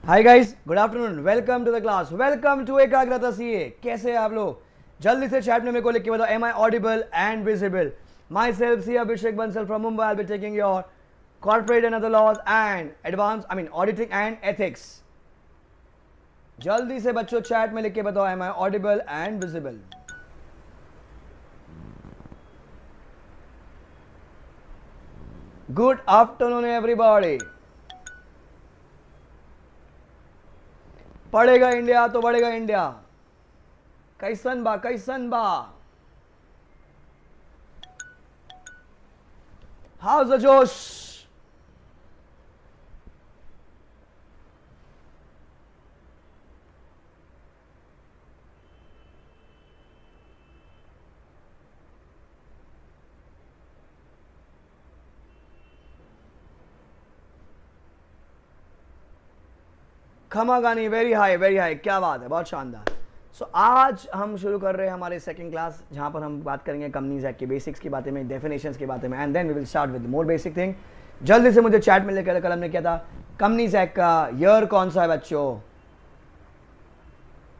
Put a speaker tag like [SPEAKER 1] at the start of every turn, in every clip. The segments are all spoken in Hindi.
[SPEAKER 1] Hi guys, good afternoon, welcome to the class, welcome to Ekagrata CA. कैसे हैं आप लोग? जल्दी से चैट में मेरे को लिख के बताओ, am I audible and visible? Myself CA Abhishek Bansal from Mumbai. I will be taking your corporate and other laws and advance auditing and ethics. जल्दी से बच्चों चैट में लिख के बताओ, am I audible and visible? Good afternoon everybody. पढ़ेगा इंडिया तो बढ़ेगा इंडिया। कैसन बा, कैसन बा? हाउस द जोश? खमागानी वेरी हाई, वेरी हाई, क्या बात है, बहुत शानदार। सो आज हम शुरू कर रहे हैं हमारे सेकंड क्लास, जहां पर हम बात करेंगे कंपनीज एक्ट की बेसिक्स की बातें में, डेफिनेशंस की बातें में, and then we will start with more basic thing. जल्दी से मुझे चैट में लेकर, कल हमने किया था कंपनीज एक्ट का ईयर कौन सा है बच्चों?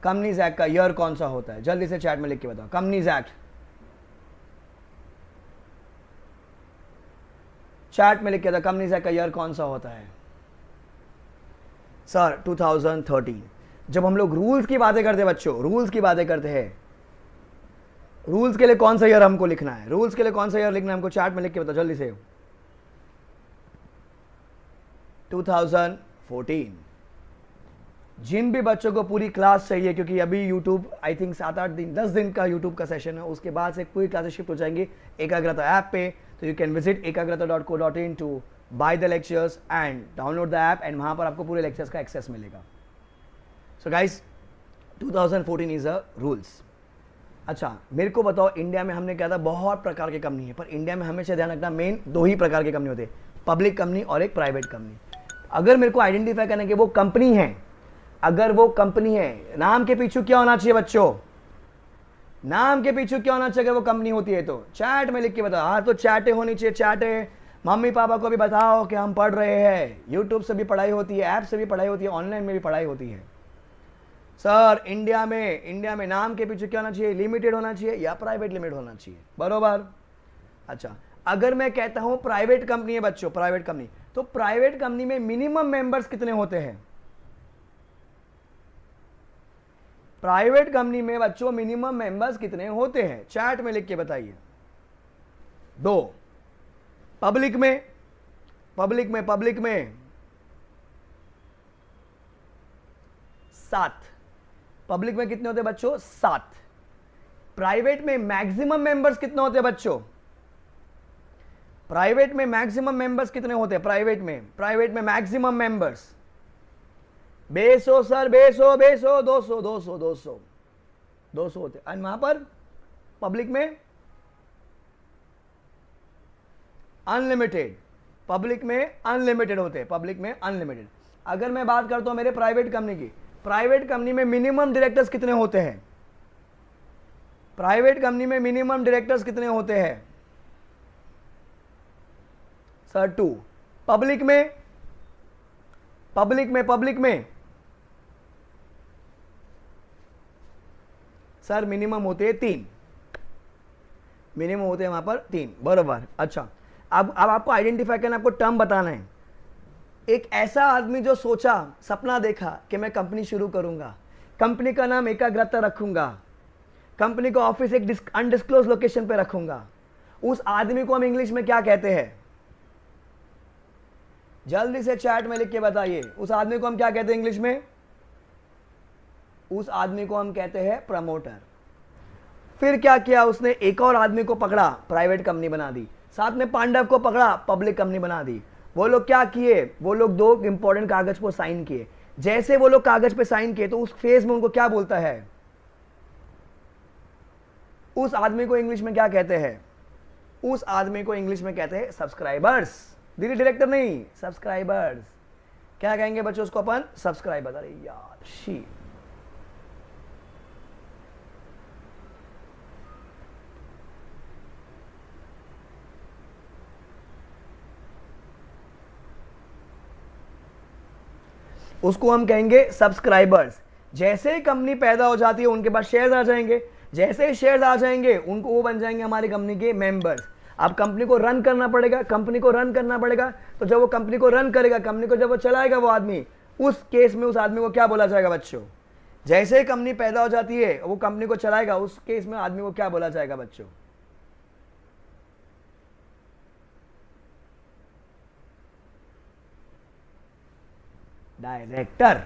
[SPEAKER 1] कंपनीज एक्ट का ईयर कौन सा होता है? जल्दी से चैट में लिख के बताओ, कंपनीज एक्ट। चैट में लिख के था, कंपनीज एक्ट का ईयर कौन सा होता है? सर 2013। जब हम लोग रूल्स की बातें करते हैं बच्चों, रूल्स की बातें करते हैं, रूल्स के लिए कौन सा ईयर हमको लिखना है? रूल्स के लिए कौन सा ईयर लिखना है हमको? चैट में लिख के बताओ जल्दी से। 2014। जिन भी बच्चों को पूरी क्लास चाहिए, क्योंकि अभी यूट्यूब आई थिंक 7-8 दिन 10 दिन का यूट्यूब का सेशन है, उसके बाद से पूरी क्लासेस शिफ्ट हो जाएंगी एकाग्रता ऐप पे। तो you can visit ekagrata.co.in to buy the lectures and download the app, and वहां पर आपको पूरे लेक्चर्स का एक्सेस मिलेगा। So guys, 2014 is a rules. अच्छा, मेरे को बताओ, इंडिया में हमने कहा था बहुत प्रकार की कंपनी है, पर इंडिया में हमेशा ध्यान रखना, मेन दो ही प्रकार की कंपनी होती है, पब्लिक कंपनी और एक प्राइवेट कंपनी। अगर मेरे को आइडेंटिफाई करना कि वो कंपनी है, अगर वो कंपनी है, नाम के पीछे क्या होना चाहिए बच्चों? नाम के पीछे क्या होना चाहिए अगर वो कंपनी होती है तो? चैट में लिख के बताओ। हाँ, तो चैटें होनी चाहिए, चैटें। मम्मी पापा को भी बताओ कि हम पढ़ रहे हैं, यूट्यूब से भी पढ़ाई होती है, ऐप से भी पढ़ाई होती है, ऑनलाइन में भी पढ़ाई होती है। सर इंडिया में नाम के पीछे क्या होना चाहिए? लिमिटेड होना चाहिए या प्राइवेट लिमिटेड होना चाहिए, बरोबर? अच्छा, अगर मैं कहता हूं प्राइवेट कंपनी है बच्चों, प्राइवेट कंपनी, तो प्राइवेट कंपनी में मिनिमम मेंबर्स कितने होते हैं? प्राइवेट कंपनी में बच्चों मिनिमम मेंबर्स कितने होते हैं? चैट में लिख के बताइए। 2। पब्लिक में 7। पब्लिक में कितने होते हैं बच्चों? 7। प्राइवेट में मैक्सिमम मेंबर्स कितने होते हैं बच्चों? प्राइवेट में मैक्सिमम मेंबर्स कितने होते हैं? प्राइवेट में मैक्सिमम मेंबर्स बेसो सर, बेसो 200 होते। और वहां पर पब्लिक में अनलिमिटेड, पब्लिक में अनलिमिटेड होते हैं, पब्लिक में अनलिमिटेड। अगर मैं बात करता हूं मेरे प्राइवेट कंपनी की, प्राइवेट कंपनी में मिनिमम डायरेक्टर्स कितने होते हैं? प्राइवेट कंपनी में मिनिमम डायरेक्टर्स कितने होते हैं? सर 2। पब्लिक में सर मिनिमम होते हैं 3, मिनिमम होते हैं वहां पर 3, बरोबर। अच्छा, अब आपको आइडेंटिफाई करना, आपको टर्म बताना है। एक ऐसा आदमी जो सोचा, सपना देखा कि मैं कंपनी शुरू करूंगा, कंपनी का नाम एकाग्रता रखूंगा, कंपनी का ऑफिस एक अनडिस्क्लोज लोकेशन पे रखूंगा, उस आदमी को हम इंग्लिश में क्या कहते हैं? जल्दी से चैट में लिख के बताइए, उस आदमी को हम क्या कहते हैं इंग्लिश में? उस आदमी को हम कहते हैं प्रमोटर। फिर क्या किया उसने? एक और आदमी को पकड़ा, प्राइवेट कंपनी बना दी, साथ में पांडव को पकड़ा, पब्लिक कंपनी बना दी। वो लोग क्या किए? वो लोग 2 इंपॉर्टेंट कागज को साइन किए। जैसे वो लोग कागज पे साइन किए तो उस फेज में उनको क्या बोलता है? उस आदमी को इंग्लिश में क्या कहते हैं? उस आदमी को इंग्लिश में कहते हैं सब्सक्राइबर्स। दिल्ली डायरेक्टर नहीं, सब्सक्राइबर्स। क्या कहेंगे बच्चों उसको अपन? सब्सक्राइबर। अरे यार शी, उसको हम कहेंगे सब्सक्राइबर्स। जैसे ही कंपनी पैदा हो जाती है उनके पास शेयर्स आ जाएंगे, जैसे ही शेयर्स आ जाएंगे उनको वो बन जाएंगे हमारी कंपनी के मेंबर्स। अब कंपनी को रन करना पड़ेगा, कंपनी को रन करना पड़ेगा, तो जब वो कंपनी को रन करेगा, कंपनी को जब वो चलाएगा वो आदमी, उस केस में उस आदमी को क्या बोला जाएगा बच्चों? जैसे ही कंपनी पैदा हो जाती है वो कंपनी को चलाएगा, उस केस में आदमी को क्या बोला जाएगा बच्चों? डायरेक्टर।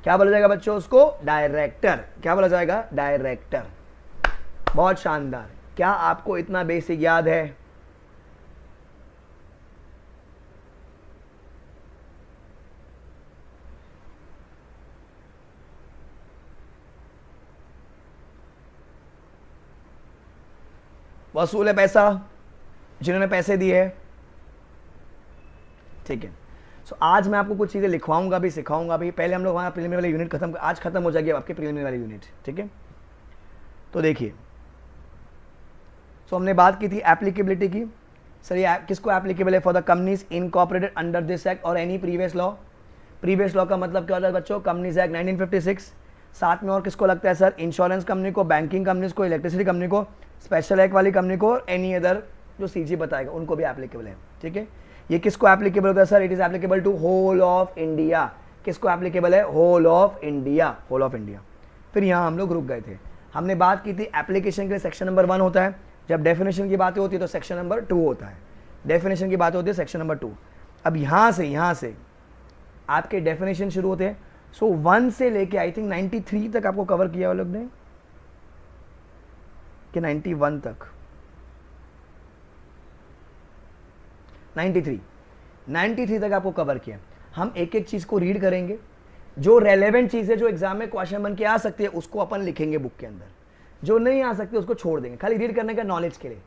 [SPEAKER 1] क्या बोला जाएगा बच्चों उसको? डायरेक्टर। क्या बोला जाएगा? डायरेक्टर। बहुत शानदार। क्या आपको इतना बेसिक याद है? वसूल है पैसा जिन्होंने पैसे दिए है, ठीक है। सो आज मैं आपको कुछ चीज़ें लिखवाऊंगा भी, सिखाऊंगा भी। पहले हम लोग वहाँ प्रीलिमिनरी वाली यूनिट खत्म, आज खत्म हो जाएगी आपकी प्रीलिमिनरी वाली यूनिट, ठीक है। तो देखिए, सो हमने बात की थी एप्लीकेबिलिटी की। सर ये किसको एप्लीकेबल है? For the companies incorporated under this act or any previous law. Previous law का मतलब क्या होता है बच्चों? Companies act 1956। साथ में और किसको लगता है सर? इंश्योरेंस कंपनी को, बैंकिंग कंपनीज को, इलेक्ट्रिसिटी कंपनी को, स्पेशल एक्ट वाली कंपनी को और एनी अदर जो सीजी बताएगा उनको भी एप्लीकेबल है, ठीक है। ये किसको एप्लीकेबल होता है sir? It is applicable to whole of India. किसको एप्लीकेबल है? Whole of India, whole of India. फिर यहाँ हम लोग रुक गए थे, हमने बात की थी एप्लीकेशन के लिए सेक्शन नंबर 1 होता है, जब डेफिनेशन की बातें होती है तो सेक्शन नंबर 2 होता है, डेफिनेशन की बात होती है सेक्शन नंबर 2। अब यहाँ से आपके डेफिनेशन शुरू होते हैं। सो 1 से लेके आई थिंक 93 तक आपको कवर किया वो लोग ने, कि 91 तक? 93 तक आपको कवर किया। हम एक एक चीज़ को रीड करेंगे, जो रेलेवेंट चीज़ है, जो एग्जाम में क्वेश्चन बन के आ सकती है, उसको अपन लिखेंगे बुक के अंदर, जो नहीं आ सकती उसको छोड़ देंगे, खाली रीड करने का नॉलेज के लिए।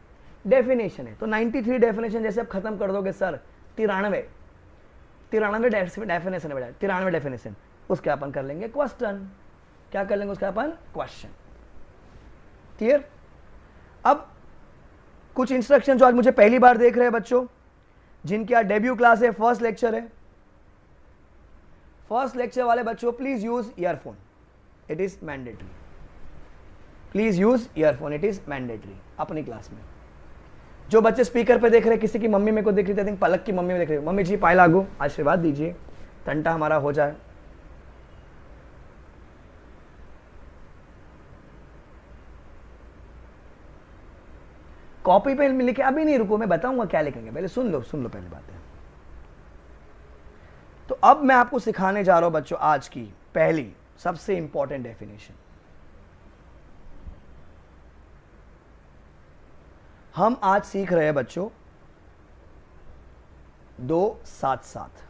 [SPEAKER 1] डेफिनेशन है तो 93 डेफिनेशन जैसे आप खत्म कर दोगे सर, 93 डेफिनेशन है बेटा, 93 डेफिनेशन, उसके अपन कर लेंगे क्वेश्चन। क्या कर लेंगे उसका अपन? क्वेश्चन। क्लियर? अब कुछ इंस्ट्रक्शन जो आज मुझे पहली बार देख रहे हैं बच्चों, जिनकी आज डेब्यू क्लास है, फर्स्ट लेक्चर है, फर्स्ट लेक्चर वाले बच्चों please use earphone, it is mandatory. Please use earphone, it is mandatory अपनी क्लास में। जो बच्चे स्पीकर पे देख रहे हैं, किसी की मम्मी मेरे को देख रही थी, पलक की मम्मी में देख रही है, मम्मी जी पाए लागू, आशीर्वाद दीजिए, टंटा हमारा हो जाए। कॉपी पे लिखे, अभी नहीं रुको, मैं बताऊंगा क्या लिखेंगे, पहले सुन लो पहले बात है। तो अब मैं आपको सिखाने जा रहा हूं बच्चों आज की पहली सबसे इंपॉर्टेंट डेफिनेशन। हम आज सीख रहे हैं बच्चों 2-7-7।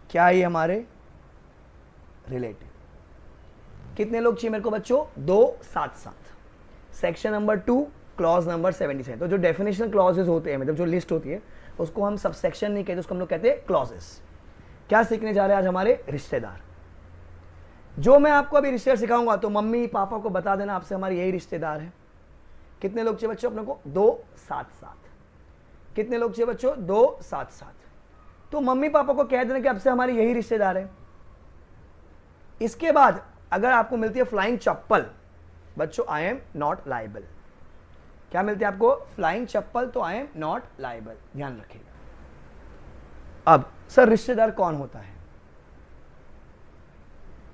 [SPEAKER 1] क्या है ये हमारे? रिलेटिव। कितने लोग चाहिए मेरे को बच्चों? 2-7-7। Section number 2 clause number 77। तो जो डेफिनेशन क्लॉजेस होते हैं, मतलब जो लिस्ट होती है, उसको हम सब सेक्शन नहीं कहते, उसको हम लोग कहते हैं क्लॉजेस। क्या सीखने जा रहे हैं आज? हमारे रिश्तेदार। जो मैं आपको अभी रिश्तेदार सिखाऊंगा तो मम्मी पापा को बता देना आपसे हमारे यही रिश्तेदार है। कितने लोग चाहिए बच्चों अपने को? 2-7-7। कितने लोग चाहिए बच्चों? 2-7-7। तो मम्मी पापा को कह देना कि आपसे हमारे यही रिश्तेदार है। इसके बाद अगर आपको मिलती है फ्लाइंग चप्पल बच्चों, आई एम नॉट लाइबल। क्या मिलती है आपको? फ्लाइंग चप्पल, तो आई एम नॉट लाइबल, ध्यान रखिएगा। अब सर रिश्तेदार कौन होता है?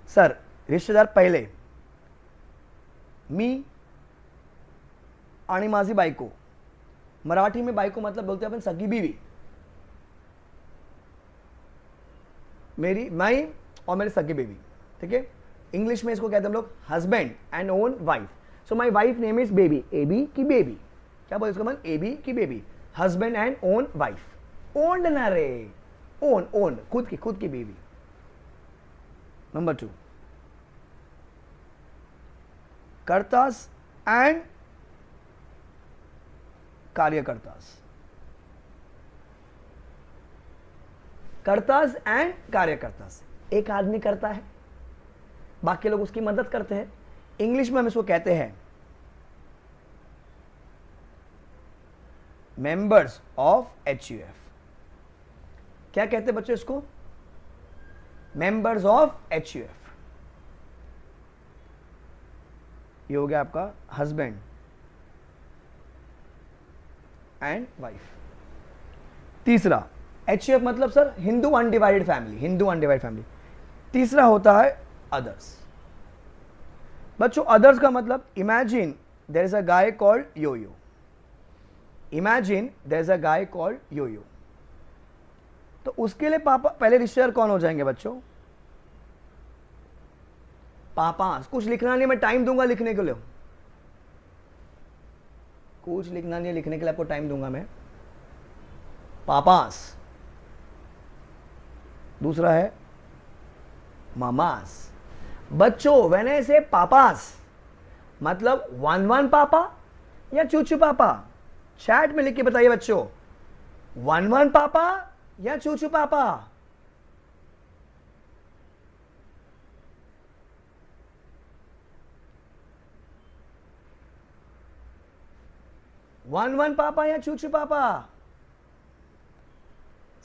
[SPEAKER 1] सर रिश्तेदार पहले मी आणि माझी बायको, मराठी में बायको मतलब बोलते हैं अपन सगी बीवी, मेरी माई और मेरी सगी बीवी, ठीक है। इंग्लिश में इसको कहते हैं हम लोग husband and own wife. So my wife name is baby, AB की बेबी। क्या बोले इसको? मन एबी की baby, husband and own wife. Owned ना रे, ओन ओन, खुद की बेबी। नंबर 2 कर्तास एंड कार्यकर्तास। कर्तास एंड कार्यकर्तास, एक आदमी करता है, बाकी लोग उसकी मदद करते हैं। इंग्लिश में हम इसको कहते हैं मेंबर्स ऑफ HUF। क्या कहते हैं बच्चों इसको? मेंबर्स ऑफ HUF, ये हो गया आपका हस्बैंड एंड वाइफ। तीसरा HUF मतलब sir Hindu undivided family, Hindu undivided family. तीसरा होता है अदर्स। बच्चों अदर्स का मतलब imagine there is a guy called Yoyo, imagine there is a guy called Yoyo, तो उसके लिए पापा पहले रिश्तेदार कौन हो जाएंगे बच्चों? पापास। कुछ लिखना नहीं, मैं टाइम दूंगा लिखने के लिए, कुछ लिखना नहीं, लिखने के लिए आपको टाइम दूंगा मैं। पापास। दूसरा है मामास। बच्चों व्हेन आई से पापास मतलब वन वन पापा या चूचू पापा? चैट में लिख के बताइए बच्चों, वन वन पापा या चूचू पापा? वन वन पापा या चूचू पापा?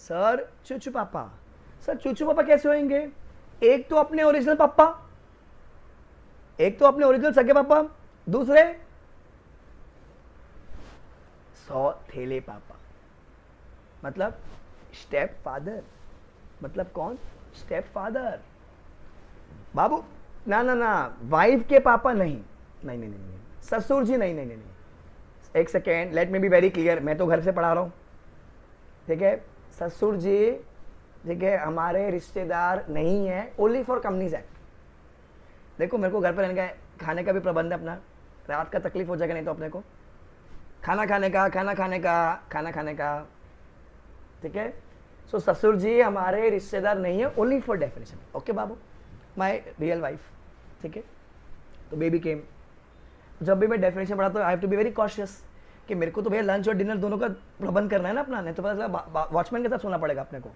[SPEAKER 1] सर चूचू पापा। सर चूचू पापा कैसे होंगे? एक तो अपने ओरिजिनल पापा, एक तो अपने ओरिजिनल सगे पापा, दूसरे सौतेले पापा, मतलब स्टेप फादर। मतलब कौन? Step father. बाबू ना ना ना, वाइफ के पापा नहीं, नहीं नहीं नहीं, ससुर जी नहीं नहीं नहीं, नहीं। एक second, let me be very clear, मैं तो घर से पढ़ा रहा हूं, ठीक है? ससुर जी, ठीक है, हमारे रिश्तेदार नहीं है, ओनली फॉर कंपनीज एक्ट। देखो मेरे को घर पर रहने का, खाने का भी प्रबंध है अपना, रात का तकलीफ हो जाएगा नहीं तो अपने को, खाना खाने का, खाना खाने का, खाना खाने का, ठीक है? सो ससुर जी हमारे रिश्तेदार नहीं है, only for definition. Okay Babu, my real wife, ठीक है? तो बेबी केम। जब भी मैं डेफिनेशन पढ़ाता हूँ I have to be very cautious कि मेरे को तो भैया लंच और डिनर दोनों का प्रबंध करना है ना अपना, नहीं तो पता चला वॉचमैन के साथ सोना पड़ेगा अपने को,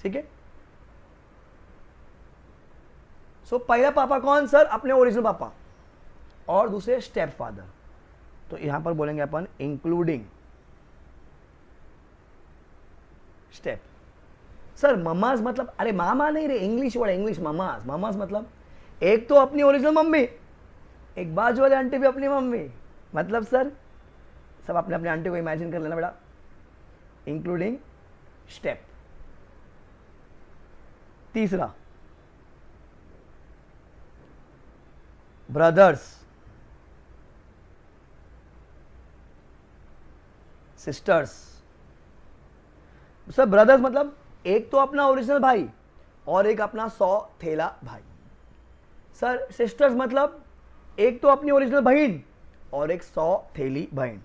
[SPEAKER 1] ठीक है? सो पहला पापा कौन सर? अपने ओरिजिनल पापा, और दूसरे स्टेप फादर। तो यहां पर बोलेंगे अपन इंक्लूडिंग स्टेप। सर ममाज मतलब, अरे मामा नहीं रे, English word, English mama's. Mama's मतलब एक तो अपनी ओरिजिनल मम्मी, एक बाजू वाले आंटी भी अपनी मम्मी, मतलब सर सब अपने अपने आंटी को इमेजिन कर लेना बेटा, इंक्लूडिंग स्टेप। तीसरा ब्रदर्स, सिस्टर्स। सर ब्रदर्स मतलब एक तो अपना ओरिजिनल भाई और एक अपना सौतेला भाई। सर सिस्टर्स मतलब एक तो अपनी ओरिजिनल बहन और एक सौतेली बहन।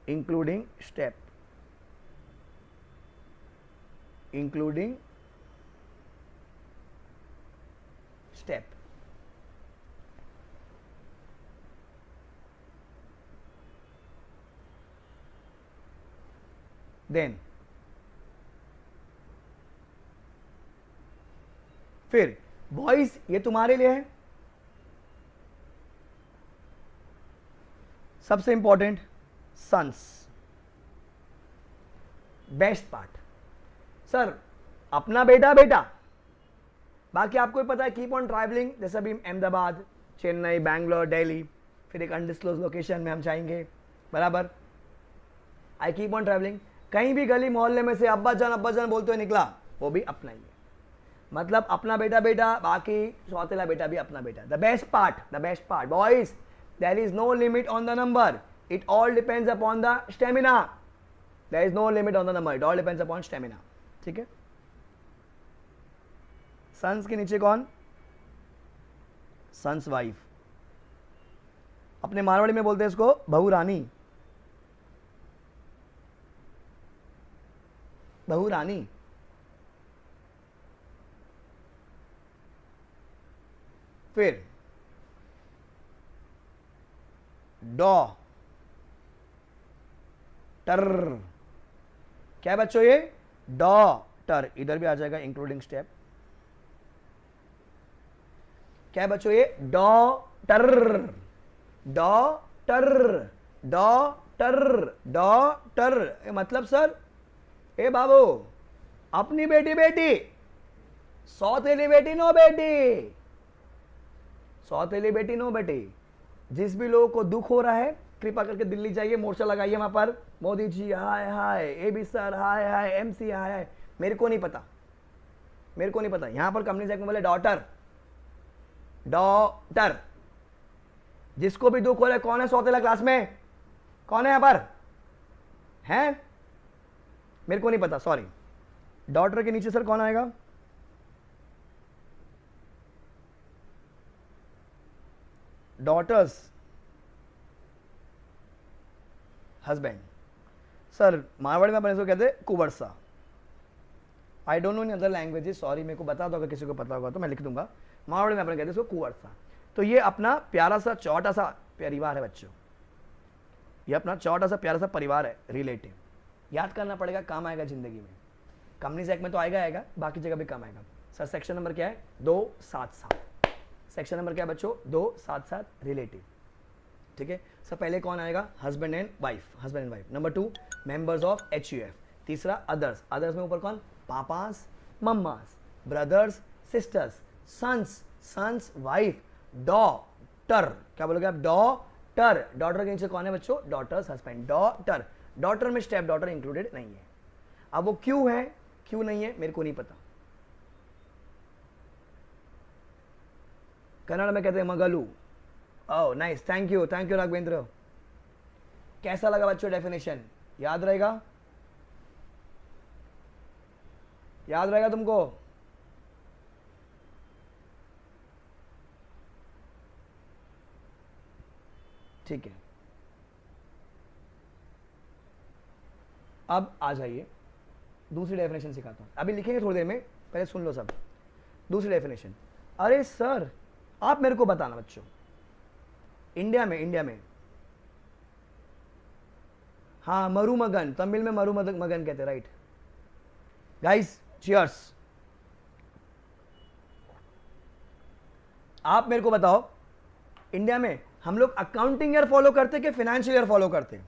[SPEAKER 1] Including step, including step. Then फिर बॉयज, ये तुम्हारे लिए है सबसे important, sons, best part. Sir अपना बेटा बेटा, बाकी आपको ही पता है, कीप ऑन ट्रैवलिंग, जैसे अभी अहमदाबाद, चेन्नई, बैंगलोर, दिल्ली, फिर एक अनडिस्क्लोज लोकेशन में हम जाएंगे, बराबर? आई कीप ऑन ट्रैवलिंग, कहीं भी गली मोहल्ले में से अब्बा जान बोलते हुए निकला, वो भी अपना ही है, मतलब अपना बेटा बेटा, बाकी सौतेला बेटा भी अपना बेटा। The best part boys, there is no limit on the number, it all depends upon the stamina. There is no limit on the number, it all depends upon stamina, ठीक है? सन्स के नीचे कौन? Sons wife. अपने मारवाड़ी में बोलते हैं इसको बहू रानी, बहू रानी। फिर डॉ टर, क्या है बच्चों ये? डॉटर, इधर भी आ जाएगा इंक्लूडिंग स्टेप। क्या है बच्चों ये? डॉटर, डॉटर, डॉटर मतलब सर, ए बाबू, अपनी बेटी बेटी, सौतेली बेटी नो बेटी, सौतेली बेटी नो बेटी। जिस भी लोगों को दुख हो रहा है कृपा करके दिल्ली जाइए, मोर्चा लगाइए वहां पर, मोदी जी हाय हाय, ए बी सर हाय हाय, एमसी हाय हाय। मेरे को नहीं पता, मेरे को नहीं पता। यहां पर कंपनी से बोले डॉटर, डॉटर। जिसको भी दुख हो रहा है, कौन है सौतेला क्लास में, कौन है यहां पर है? मेरे को नहीं पता, सॉरी। डॉटर के नीचे सर कौन आएगा? Daughters, husband. सर मारवाड़ी में अपन इसको कहते हैं कुवर्सा। I don't know in other languages, sorry, मेरे को बता दो अगर किसी को पता होगा तो मैं लिख दूंगा। मारवाड़ी में अपन कहते हैं इसको कुवर्सा। तो ये अपना प्यारा सा छोटा सा परिवार है बच्चों, ये अपना छोटा सा प्यारा सा परिवार है, रिलेटिव। याद करना पड़ेगा, काम आएगा जिंदगी में। कंपनीज एक्ट में तो आएगा आएगा, बाकी जगह भी काम आएगा। सर सेक्शन नंबर क्या है? 277। सेक्शन नंबर क्या है बच्चों? 277, रिलेटिव। ठीक है सर, पहले कौन आएगा? Husband and wife, husband and wife. Number 2 members of HUF। तीसरा अदर्स, अदर्स में ऊपर कौन? Papas, mammas, brothers, sisters, sons, sons wife, daughter. क्या बोलोगे आप? डॉटर। डॉटर के नीचे कौन है बच्चों? Daughters husband, daughter. डॉटर में स्टेप डॉटर इंक्लूडेड नहीं है। अब वो क्यों है, क्यों नहीं है, मेरे को नहीं पता। कन्नड़ में कहते हैं मगलू। Oh nice, thank you Raghavendra. कैसा लगा बच्चों डेफिनेशन? याद रहेगा? याद रहेगा तुमको? ठीक है, अब आ जाइए, दूसरी डेफिनेशन सिखाता हूं। अभी लिखेंगे थोड़ी देर में, पहले सुन लो सब। दूसरी डेफिनेशन। अरे सर आप मेरे को बताना बच्चों, इंडिया में हाँ मरुमगन, तमिल में मरुमगन कहते हैं, राइट गाइस, चीयर्स। आप मेरे को बताओ, इंडिया में हम लोग अकाउंटिंग ईयर फॉलो करते कि फाइनेंशियल ईयर फॉलो करते?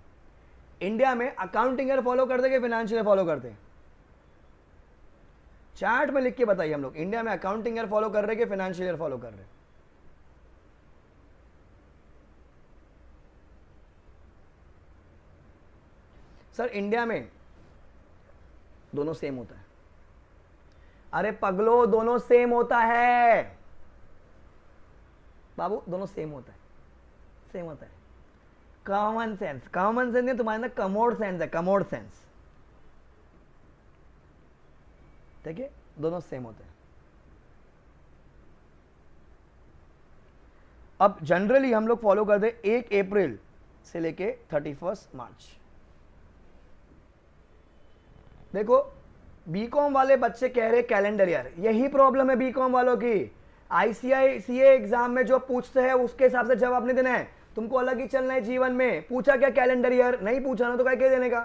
[SPEAKER 1] इंडिया में अकाउंटिंग ईयर फॉलो करते कि फाइनेंशियल ईयर फॉलो करते? चैट में लिख के बताइए, हम लोग इंडिया में अकाउंटिंग ईयर फॉलो कर रहे कि फाइनेंशियल ईयर फॉलो कर रहे? सर इंडिया में दोनों सेम होता है। अरे पगलो, दोनों सेम होता है बाबू, दोनों सेम होता है, सेम होता है। कॉमन सेंस, कॉमन सेंस नहीं तुम्हारे अंदर कमोड सेंस है, कमोड सेंस। ठीक है, दोनों सेम होते हैं। अब जनरली हम लोग फॉलो करते 1 अप्रैल से लेके 31 मार्च। देखो बीकॉम वाले बच्चे कह रहे कैलेंडर ईयर, यही प्रॉब्लम है बीकॉम वालों की। ICAI एग्जाम में जो पूछते हैं उसके हिसाब से जवाब नहीं देना है, तुमको अलग ही चलना है जीवन में। पूछा क्या कैलेंडर ईयर? नहीं पूछा ना, तो क्या कह देने का?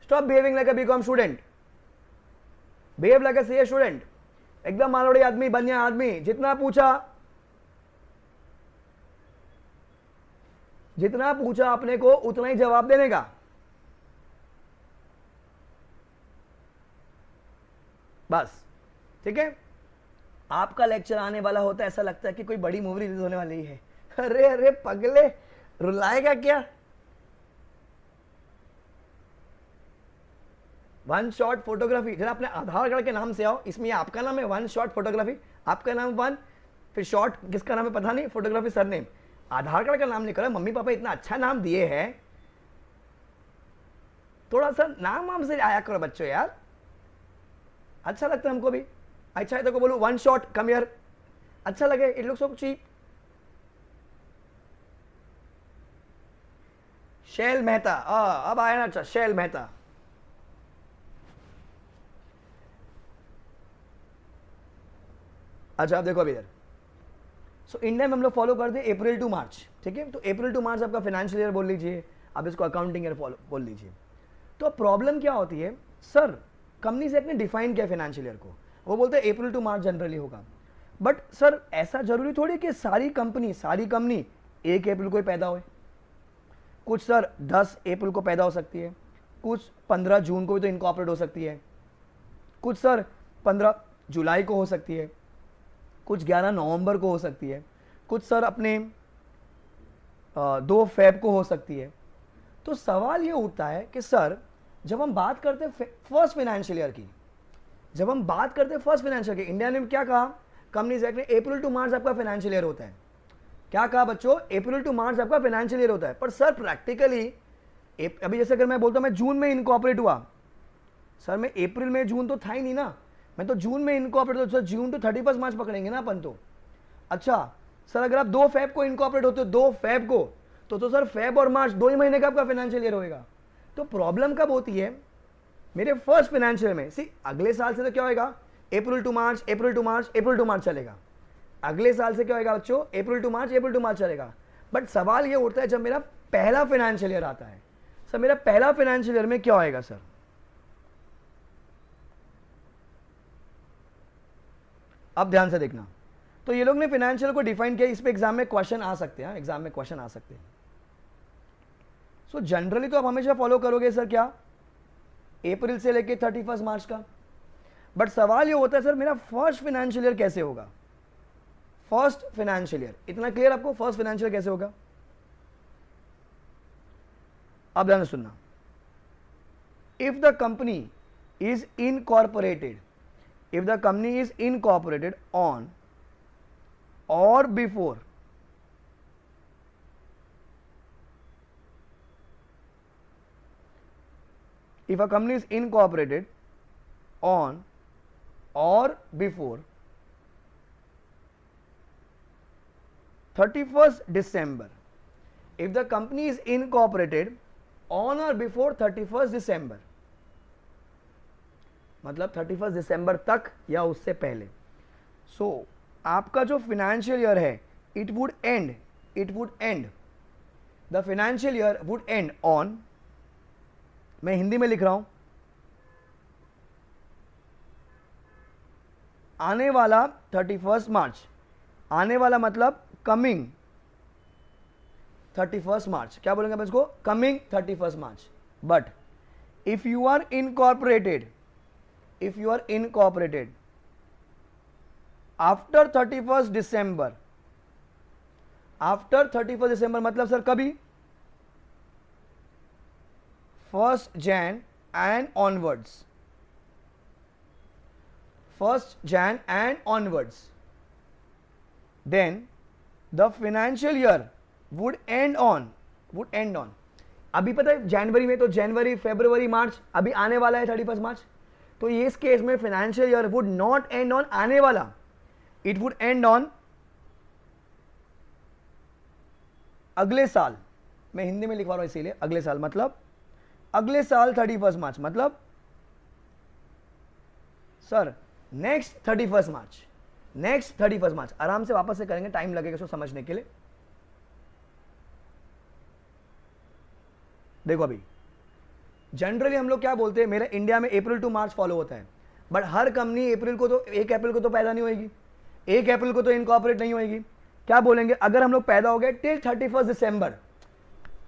[SPEAKER 1] Stop behaving like a BCom student, behave like a CA student. एकदम मारवाड़ी आदमी, बनिया आदमी, जितना पूछा अपने को उतना ही जवाब देने का। बस ठीक है। आपका लेक्चर आने वाला होता है, ऐसा लगता है कि कोई बड़ी मूवी रिलीज होने वाली है। अरे अरे पगले, रुलाएगा क्या? वन शॉट फोटोग्राफी, जरा अपने आधार कार्ड के नाम से आओ, इसमें आपका नाम है वन शॉट फोटोग्राफी, आपका नाम वन, फिर शॉट किसका नाम है पता नहीं, फोटोग्राफी सरनेम, आधार कार्ड का नाम नहीं करो। मम्मी पापा इतना अच्छा नाम दिए हैं, थोड़ा सा नाम वाम से आया करो बच्चों यार, अच्छा लगता है हमको भी। अच्छा है तो को बोलूं वन शॉट कम हियर, अच्छा लगे, इट लुक्स सो चीप। शैल मेहता, अब आया ना, अच्छा शैल मेहता। अच्छा आप देखो अभी इधर, सो इंडिया में हम लोग फॉलो करते हैं अप्रैल टू मार्च, ठीक है। तो अप्रैल टू मार्च आपका फाइनेंशियल ईयर बोल लीजिए, आप इसको अकाउंटिंग ईयर बोल लीजिए। तो प्रॉब्लम क्या होती है सर, कंपनी से ने डिफाइन किया फाइनेंशियल ईयर को, वो बोलते हैं अप्रैल टू मार्च जनरली होगा। बट सर ऐसा जरूरी थोड़ी कि सारी कंपनी 1 अप्रैल को ही पैदा हुए। कुछ सर 10 अप्रैल को पैदा हो सकती है, कुछ 15 जून को भी तो इनकॉर्पोरेट हो सकती है, कुछ सर 15 जुलाई को हो सकती है, कुछ 11 नवंबर को हो सकती है, कुछ सर अपने 2 फेब को हो सकती है। तो सवाल ये उठता है कि सर जब हम बात करते हैं फर्स्ट फाइनेंशियल ईयर की, जब हम बात करते हैं फर्स्ट फाइनेंशियल की, इंडिया ने क्या कहा कंपनीज एक्ट ने, अप्रैल टू मार्च आपका फाइनेंशियल ईयर होता है। क्या कहा बच्चों? अप्रैल टू मार्च आपका फाइनेंशियल ईयर होता है। पर सर प्रैक्टिकली अभी जैसे अगर मैं बोलता हूं मैं जून में इनकॉर्पोरेट हुआ, सर मैं अप्रैल में जून तो था ही नहीं ना, मैं तो जून में इनकॉर्पोरेट होता, सर जून टू 31 मार्च पकड़ेंगे ना अपन तो। अच्छा सर अगर आप 2 फेब को इनकॉर्पोरेट होते हो, 2 फेब को, तो सर फेब और मार्च 2 ही महीने का आपका फाइनेंशियल ईयर होएगा। तो प्रॉब्लम कब होती है मेरे फर्स्ट फाइनेंशियल में? सी अगले साल से तो क्या होगा, April to March, April to March, April to March चलेगा। अगले साल से क्या होगा बच्चों? अप्रैल to March, April to March चलेगा। बट सवाल ये उठता है जब मेरा पहला फाइनेंशियल ईयर आता है, सर मेरा पहला फाइनेंशियल ईयर में क्या होएगा सर? अब ध्यान से देखना। तो ये लोग ने फाइनेंशियल को डिफाइन किया, इस पे एग्जाम में क्वेश्चन आ सकते हैं, एग्जाम में क्वेश्चन आ सकते हैं। सो जनरली तो आप हमेशा फॉलो करोगे सर क्या, अप्रैल से लेके 31 मार्च का। बट सवाल ये होता है सर मेरा फर्स्ट फाइनेंशियल ईयर कैसे होगा? फर्स्ट फाइनेंशियल ईयर इतना क्लियर आपको? फर्स्ट फाइनेंशियल कैसे होगा? अब ध्यान से सुनना। If the company is incorporated, if the company is incorporated on or before if a company is incorporated on or before 31st December, if the company is incorporated on or before 31st December, मतलब 31 दिसंबर तक या उससे पहले। सो आपका जो फाइनेंशियल ईयर है it would and the financial year would and on, मैं हिंदी में लिख रहा हूं, आने वाला 31 मार्च, आने वाला मतलब कमिंग 31 मार्च, क्या बोलेंगे आप इसको? Coming 31 March. But if you are incorporated, if you are incorporated after 31st December, after 31st December मतलब सर कभी? 1st Jan and onwards, 1st Jan and onwards, then the financial year would end on, अभी पता है जनवरी में, तो जनवरी फरवरी मार्च, अभी आने वाला है 31 मार्च। तो ये इस केस में financial year would not and on आने वाला, इट वुड एंड ऑन अगले साल। मैं हिंदी में लिखवा रहा हूं इसीलिए अगले साल, मतलब अगले साल 31 मार्च, मतलब सर नेक्स्ट 31 मार्च, नेक्स्ट 31 मार्च। आराम से वापस से करेंगे, टाइम लगेगा इसको समझने के लिए। देखो अभी जनरली हम लोग क्या बोलते हैं, मेरा इंडिया में अप्रैल टू मार्च फॉलो होता है, बट हर कंपनी अप्रैल को तो 1 अप्रैल को तो पैदा नहीं होगी, 1 अप्रैल को तो इनकॉर्पोरेट नहीं होगी। क्या बोलेंगे, अगर हम लोग पैदा हो गए टिल 31 दिसंबर,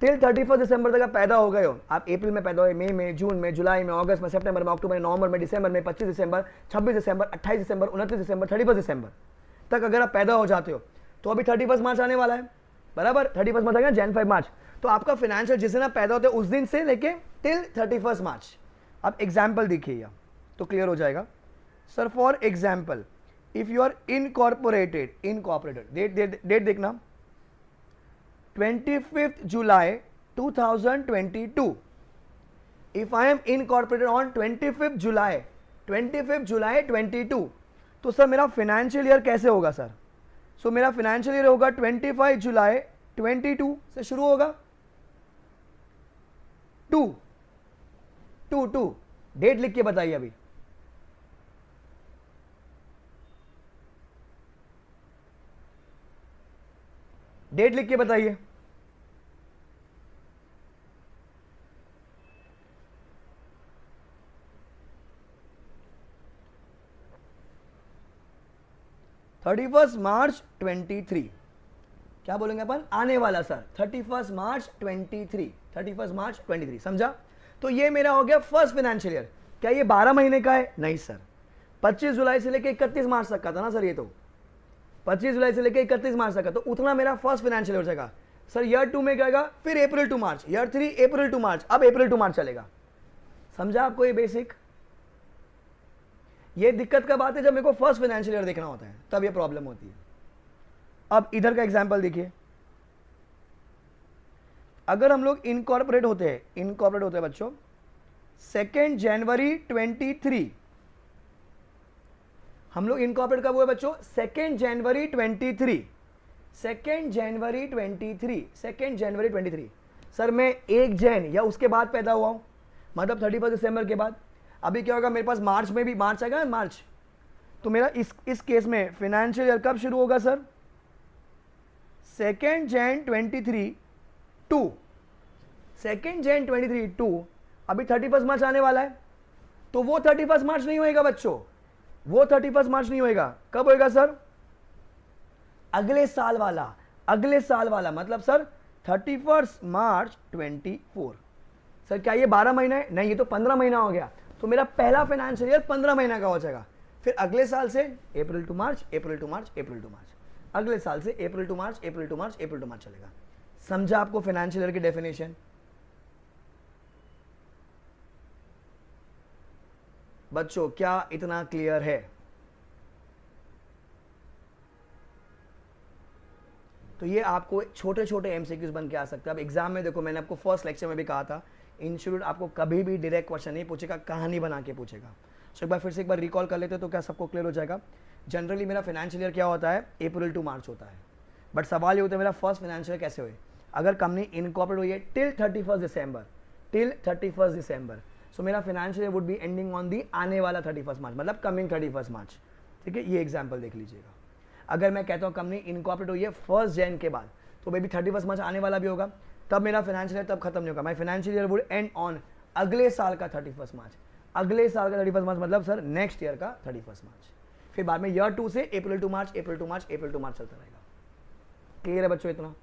[SPEAKER 1] टिल 31 दिसंबर तक आप पैदा हो गए हो, आप अप्रैल में पैदा हुए, मई में, जून में, जुलाई में, अगस्त में, सितंबर में, अक्टूबर में, नवंबर में, दिसंबर में, 25 दिसंबर, 26 दिसंबर, 28 दिसंबर, 29 दिसंबर, 31 दिसंबर तक अगर आप पैदा हो जाते हो, तो अभी 31 मार्च आने वाला है, बराबर? 31 मार्च आएगा, जन 5 मार्च। तो आपका फाइनेंशियल जिस दिन आप पैदा होते हैं उस दिन से लेके टिल 31 मार्च। अब एग्जाम्पल देखिए तो क्लियर हो जाएगा। Sir for example if you are incorporated, date देखना 25 जुलाई 2022, if I am incorporated on 25 July 22, तो सर मेरा फाइनेंशियल ईयर कैसे होगा सर? सो मेरा फाइनेंशियल ईयर होगा 25 जुलाई 22 से शुरू होगा, 2 डेट लिख के बताइए अभी। डेट लिख के बताइए। (31 मार्च 23) क्या बोलेंगे अपन, आने वाला सर 31 मार्च 23, 31 मार्च 23, समझा। तो ये मेरा हो गया फर्स्ट फाइनेंशियल ईयर। क्या ये 12 महीने का है, नहीं सर, 25 जुलाई से लेकर 31 मार्च तक का था ना सर, ये तो 25 जुलाई से लेकर 31 मार्च तक का, तो उतना मेरा फर्स्ट फाइनेंशियल ईयर हो जाएगा सर। ईयर 2 में क्या आएगा, फिर April to March, year 3 April to March, अब अप्रैल टू मार्च चलेगा, समझा आपको ये बेसिक। ये दिक्कत का बात है जब मेरे को फर्स्ट फाइनेंशियल ईयर देखना होता है, तब ये प्रॉब्लम होती है। अब इधर का एग्जांपल देखिए, अगर हम लोग इनकॉर्पोरेट होते हैं बच्चों 2 जनवरी 23, हम लोग इनकॉर्पोरेट कब हुए बच्चों, 2 जनवरी 23, 2 जनवरी 23 सर मैं 1 जैन या उसके बाद पैदा हुआ हूं, मतलब 31 दिसंबर के बाद। अभी क्या होगा, मेरे पास मार्च में भी मार्च आएगा, मार्च, तो मेरा इस केस में फाइनेंशियल ईयर कब शुरू होगा sir, 2 Jan 23 to 2 Jan 23 to अभी 31 मार्च आने वाला है, तो वो 31 मार्च नहीं होएगा बच्चों, वो 31 मार्च नहीं होएगा, कब होएगा सर, अगले साल वाला, मतलब सर 31 मार्च 24। सर क्या ये 12 महीना है, नहीं ये तो 15 महीना हो गया, तो मेरा पहला फाइनेंशियल ईयर 15 महीना का हो जाएगा। फिर अगले साल से April to March, April to March, April to March, अगले साल से April to March, April to March, April to March चलेगा। समझा आपको फाइनेंशियल ईयर की डेफिनेशन। बच्चों क्या इतना क्लियर है? तो ये आपको छोटे छोटे एमसीक्यूज बन के आ सकते हैं। अब एग्जाम में देखो, मैंने आपको फर्स्ट लेक्चर में भी कहा था, इंस्टीट्यूट आपको कभी भी डायरेक्ट क्वेश्चन नहीं पूछेगा, कहानी बना के पूछेगा। सो एक बार फिर से एक बार रिकॉल कर लेते तो क्या सबको क्लियर हो जाएगा। जनरली मेरा फाइनेंशियल ईयर क्या होता है, अप्रैल टू मार्च होता है, बट सवाल ये होता है मेरा फर्स्ट फाइनेंशियल ईयर कैसे हुए। अगर कंपनी इनकॉर्पोरेट हुई है टिल 31 दिसंबर, सो मेरा financial year would be ending on the आने वाला 31 मार्च, मतलब कमिंग 31 मार्च। ठीक है, ये एग्जाम्पल देख लीजिएगा। अगर मैं कहता हूँ कंपनी इनकॉर्पोरेट हुई है 1 जैन के बाद, तो बेबी 31 मार्च आने वाला भी होगा, तब मेरा फाइनेंशियल ईयर तब खत्म नहीं होगा। My financial year would and on अगले साल का 31 मार्च, अगले साल का 31 मार्च मतलब सर नेक्स्ट ईयर का 31 मार्च। फिर बाद में ईयर 2 से April to March, April to March, April to March चलता रहेगा। क्लियर है बच्चों इतना?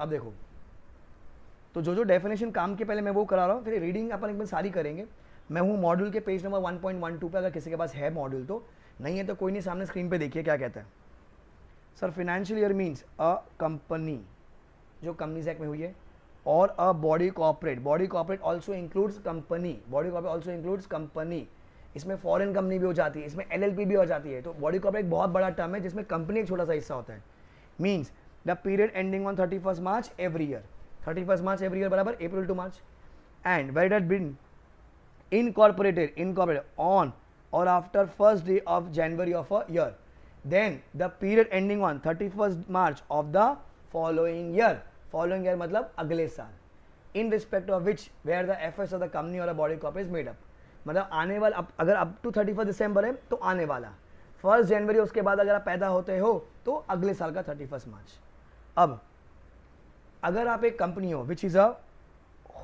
[SPEAKER 1] अब देखो, तो जो डेफिनेशन काम के पहले मैं वो करा रहा हूँ, फिर रीडिंग अपन एक बार सारी करेंगे। मैं हूँ मॉड्यूल के पेज नंबर 1.12 पे, अगर किसी के पास है मॉड्यूल तो, नहीं है तो कोई नहीं, सामने स्क्रीन पे देखिए क्या कहता है। Sir financial year means a company जो कंपनीज एक्ट में हुई है, और a body corporate also includes company, body corporate also includes company. इसमें फॉरेन कंपनी भी हो जाती है, इसमें LLP भी हो जाती है। तो बॉडी कॉर्पोरेट बहुत बड़ा टर्म है जिसमें कंपनी एक छोटा सा हिस्सा होता है। Means the period ending on 31 March every year, 31 March every year बराबर April to March, and where it been incorporated on or after first day of January of a year, then the period ending on 31st March of the following year मतलब अगले साल, in respect of which where the FS of the company or a body corporate is made up, मतलब आने वाला, अगर अप टू 31 दिसंबर है तो आने वाला, 1 जनवरी उसके बाद अगर आप पैदा होते हो तो अगले साल का 31 मार्च। अब अगर आप एक कंपनी हो which is a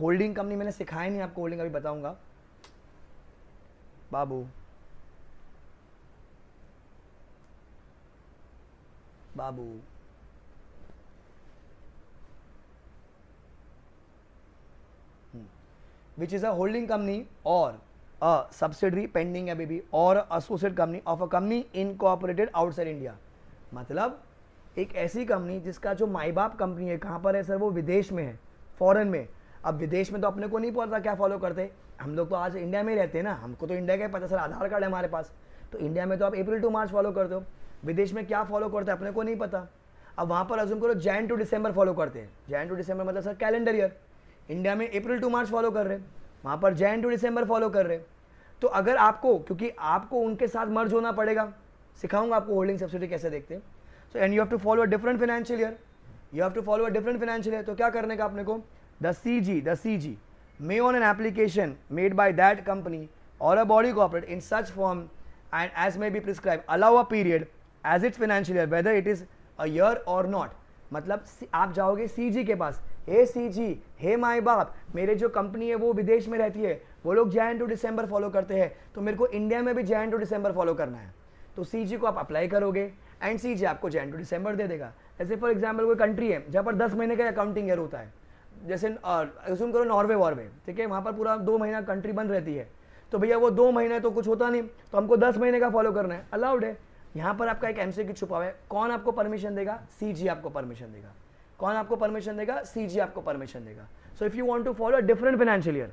[SPEAKER 1] holding company, मैंने सिखाया नहीं आपको होल्डिंग, अभी बताऊंगा बाबू, which is a holding company or a subsidiary pending है बेबी, और associate company of a company incorporated outside India, मतलब एक ऐसी कंपनी जिसका जो माई बाप कंपनी है कहाँ पर है सर, वो विदेश में है, फॉरेन में। अब विदेश में तो अपने को नहीं पता क्या फॉलो करते, हम लोग तो आज इंडिया में ही रहते हैं ना, हमको तो इंडिया का पता सर, आधार कार्ड है हमारे पास, तो इंडिया में तो आप अप्रैल टू मार्च फॉलो करते हो, विदेश में क्या फॉलो करते हैं अपने को नहीं पता। अब वहाँ पर अज्यूम करो जैन टू दिसंबर फॉलो करते हैं, जैन टू दिसंबर मतलब सर कैलेंडर ईयर, इंडिया में अप्रैल टू मार्च फॉलो कर रहे हैं, वहाँ पर जैन टू दिसंबर फॉलो कर रहे हैं। तो अगर आपको, क्योंकि आपको उनके साथ मर्ज होना पड़ेगा, सिखाऊंगा आपको होल्डिंग सब्सिडी कैसे देखते हैं। So and you have to follow a different financial year, तो क्या करने का अपने को, the CG may on an application made by that company or a body corporate in such form and as may be prescribed allow a period as its financial year whether it is a year or not। मतलब आप जाओगे CG के पास, हे सी जी, हे माई बाप, मेरे जो कंपनी है वो विदेश में रहती है, वो लोग जैन टू दिसंबर फॉलो करते हैं, तो मेरे को इंडिया में भी जैन टू दिसंबर फॉलो करना है। तो सी जी को आप अप्लाई करोगे एंड सी जी आपको जैन टू दिसंबर दे देगा। जैसे फॉर एग्जाम्पल कोई कंट्री है जहाँ पर 10 महीने का अकाउंटिंग ईयर होता है, जैसे अज्यूम करो नॉर्वे वॉर्वे, ठीक है, वहाँ पर पूरा 2 महीना कंट्री बंद रहती है, तो भैया वो 2 महीने तो कुछ होता नहीं, तो हमको 10 महीने का फॉलो करना है, अलाउड है। यहाँ पर आपका एक एमसीक्यू छुपा हुआ है, कौन आपको परमिशन देगा? सीजी आपको परमिशन देगा। कौन आपको परमिशन देगा? सीजी आपको परमिशन देगा। So if you want to follow different financial year,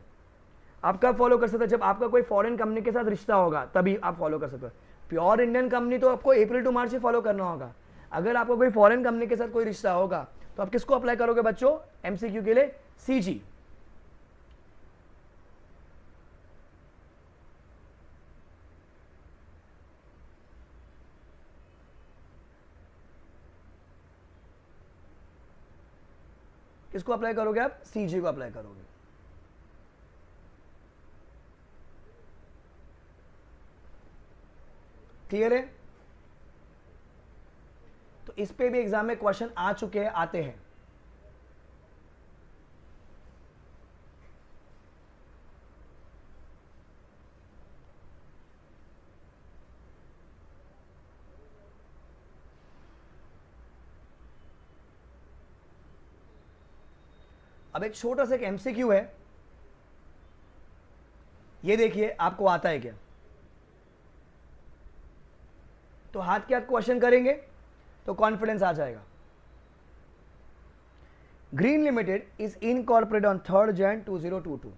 [SPEAKER 1] आप कब फॉलो कर सकते हैं? जब आपका कोई फॉरेन कंपनी के साथ रिश्ता होगा तभी आप फॉलो कर सकते हो। प्योर इंडियन कंपनी तो आपको अप्रैल टू मार्च ही फॉलो करना होगा। अगर आपको कोई फॉरेन कंपनी के साथ कोई रिश्ता होगा तो आप किसको अप्लाई करोगे बच्चों एमसीक्यू के लिए? सीजी। किसको अप्लाई करोगे आप? सीजी को अप्लाई करोगे। क्लियर है? तो इस पे भी एग्जाम में क्वेश्चन आ चुके हैं, आते हैं। अब एक छोटा सा एक एमसीक्यू है, ये देखिए आपको आता है क्या? तो हाथ के हाथ क्वेश्चन करेंगे तो कॉन्फिडेंस आ जाएगा। Green limited is incorporated on 3rd Jan 2022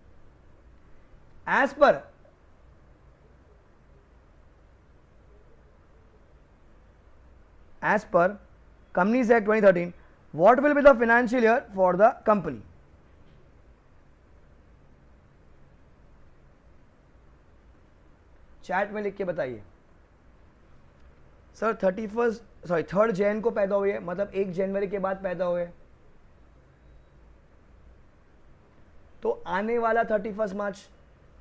[SPEAKER 1] as per Companies Act 2013, what will be the financial year for the company? Chat में लिख के बताइए। सर 3rd Jan को पैदा हुए, मतलब 1 जनवरी के बाद पैदा हुए, तो आने वाला 31 मार्च,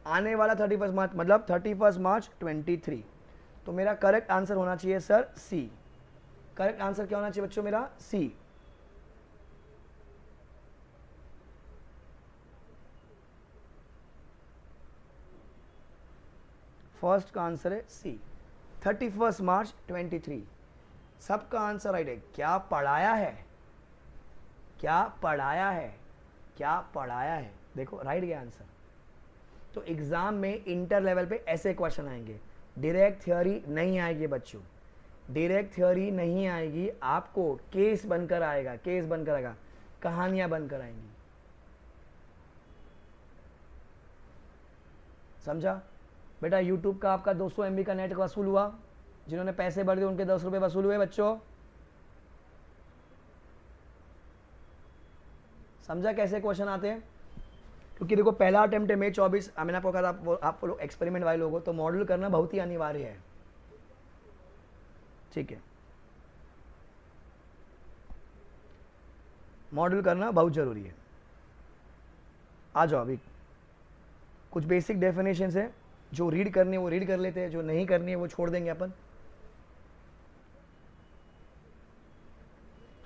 [SPEAKER 1] आने वाला 31 मार्च मतलब 31 मार्च 23। तो मेरा करेक्ट आंसर होना चाहिए सर सी। करेक्ट आंसर क्या होना चाहिए बच्चों मेरा? सी। फर्स्ट का आंसर है सी, 31 मार्च 23। सबका आंसर राइट है। क्या पढ़ाया है, क्या पढ़ाया है, क्या पढ़ाया है, देखो राइट गया आंसर। तो एग्जाम में इंटर लेवल पे ऐसे क्वेश्चन आएंगे, डायरेक्ट थ्योरी नहीं आएगी बच्चों, डायरेक्ट थ्योरी नहीं आएगी, आपको केस बनकर आएगा, केस बनकर आएगा, कहानियां बनकर आएंगी। समझा बेटा? YouTube का आपका 200 MB का नेट वसूल हुआ, जिन्होंने पैसे भर दिए उनके 10 रुपये वसूल हुए बच्चों। समझा कैसे क्वेश्चन आते हैं? क्योंकि देखो पहला अटेम्प्ट है May 24, मैंने आपको कहा था आप लोग एक्सपेरिमेंट वाले लोगों, तो मॉडल करना बहुत ही अनिवार्य है, ठीक है, मॉडल करना बहुत जरूरी है। आ जाओ, अभी कुछ बेसिक डेफिनेशंस है, जो रीड करनी है वो रीड कर लेते हैं, जो नहीं करनी है वो छोड़ देंगे अपन।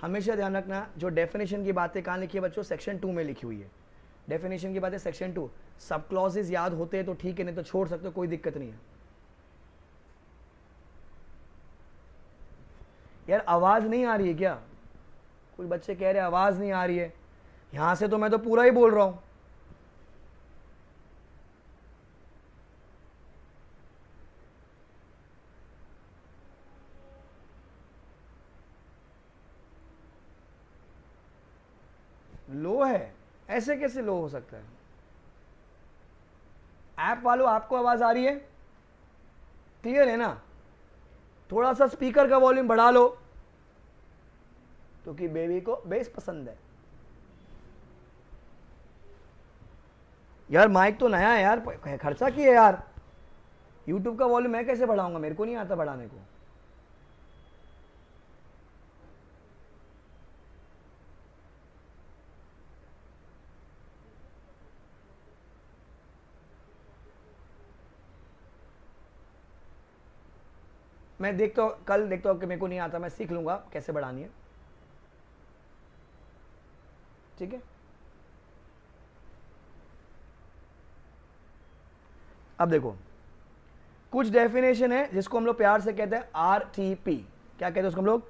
[SPEAKER 1] हमेशा ध्यान रखना, जो डेफिनेशन की बातें कहाँ लिखी है बच्चों? सेक्शन 2 में लिखी हुई है। डेफिनेशन की बातें सेक्शन 2, सब क्लॉजेस याद होते हैं तो ठीक है, नहीं तो छोड़ सकते हो, कोई दिक्कत नहीं है। यार आवाज नहीं आ रही है क्या? कुछ बच्चे कह रहे हैं आवाज नहीं आ रही है, यहां से तो मैं तो पूरा ही बोल रहा हूं। लो है? ऐसे कैसे लो हो सकता है? ऐप वालों आपको आवाज आ रही है? क्लियर है ना? थोड़ा सा स्पीकर का वॉल्यूम बढ़ा लो, क्योंकि बेबी को बेस पसंद है। यार माइक तो नया है यार, खर्चा किया है यार। YouTube का वॉल्यूम मैं कैसे बढ़ाऊंगा? मेरे को नहीं आता बढ़ाने को। मैं देखता हूँ, कल देखता हूँ कि मेरे को नहीं आता, मैं सीख लूंगा कैसे बढ़ानी है, ठीक है। अब देखो कुछ डेफिनेशन है जिसको हम लोग प्यार से कहते हैं RTP। क्या कहते हैं उसको हम लोग?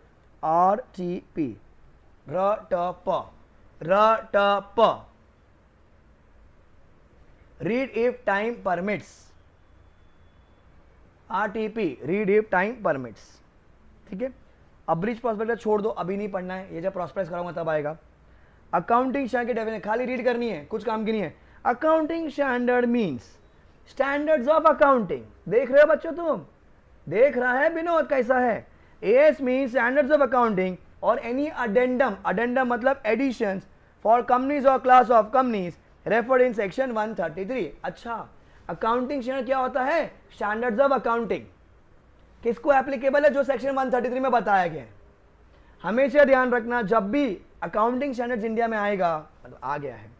[SPEAKER 1] RTP, र ट प। Read if time permits. RTP, read if time permits. ठीक है, अब ब्रिज प्रॉस्पेक्टस छोड़ दो, अभी नहीं पढ़ना है, ये जब प्रॉस्पेक्टस कराऊंगा तब आएगा। अकाउंटिंग स्टैंडर्ड की डेफिनेशन खाली रीड करनी है, कुछ काम की नहीं है। Accounting standard means standards of accounting. देख रहे हो बच्चों तुम? देख रहा है विनोद कैसा है? AS means standards of accounting और एनी अडेंडम, अडेंडम मतलब एडिशंस फॉर कंपनीज और class of companies referred in section 133। अच्छा, अकाउंटिंग स्टैंडर्ड क्या होता है? स्टैंडर्ड्स ऑफ अकाउंटिंग किसको एप्लीकेबल है? जो सेक्शन 133 में बताया गया है। हमेशा ध्यान रखना, जब भी अकाउंटिंग स्टैंडर्ड्स इंडिया में आएगा, मतलब आ गया है,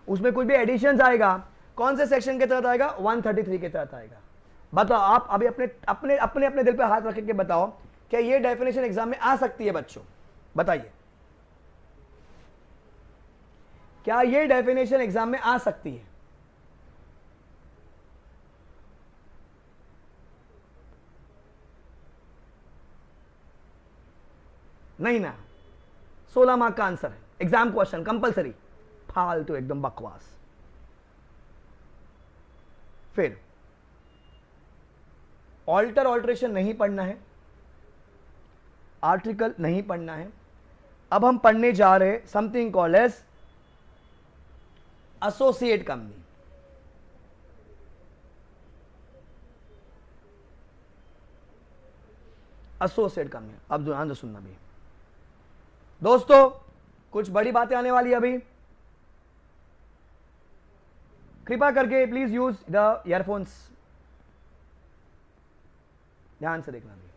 [SPEAKER 1] उसमें कुछ भी एडिशंस आएगा, कौन से सेक्शन के तहत आएगा? 133 के तहत आएगा। बताओ आप अभी अपने अपने अपने अपने दिल पे हाथ रख के बताओ, क्या ये डेफिनेशन एग्जाम में आ सकती है बच्चों? बताइए, क्या ये डेफिनेशन एग्जाम में आ सकती है? नहीं ना, 16 मार्क का आंसर है, एग्जाम क्वेश्चन कंपलसरी। फालतू एकदम बकवास। फिर ऑल्टरेशन नहीं पढ़ना है, आर्टिकल नहीं पढ़ना है। अब हम पढ़ने जा रहे something called as associate company. Associate company, अब ध्यान से सुनना भी दोस्तों, कुछ बड़ी बातें आने वाली है अभी। कृपया करके प्लीज यूज द ईयरफोन्स, ध्यान से देखना भी।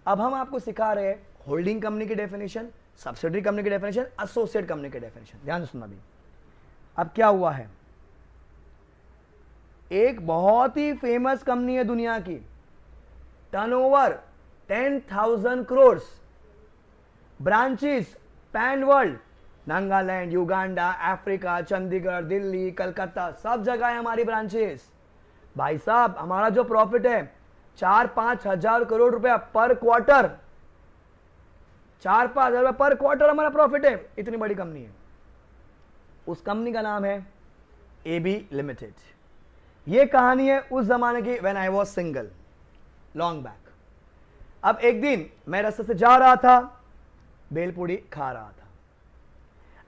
[SPEAKER 1] अब हम आपको सिखा रहे हैं होल्डिंग कंपनी की डेफिनेशन, सब्सिडरी कंपनी की डेफिनेशन, एसोसिएट कंपनी की डेफिनेशन। ध्यान से सुनना भी। अब क्या हुआ है, एक बहुत ही फेमस कंपनी है दुनिया की, turnover 10,000 crore, branches pan world, Nagaland, Uganda, Africa, Chandigarh, Delhi, Calcutta, सब जगह है हमारी ब्रांचेस। भाई साहब, हमारा जो प्रॉफिट है 4-5 हजार करोड़ रुपया पर क्वार्टर, 4-5 हजार रुपया पर क्वार्टर हमारा प्रॉफिट है। इतनी बड़ी कंपनी है। उस कंपनी का नाम है AB लिमिटेड। ये कहानी है उस जमाने की, when I was single, long back. अब एक दिन मैं रास्ते से जा रहा था, बेलपूड़ी खा रहा था।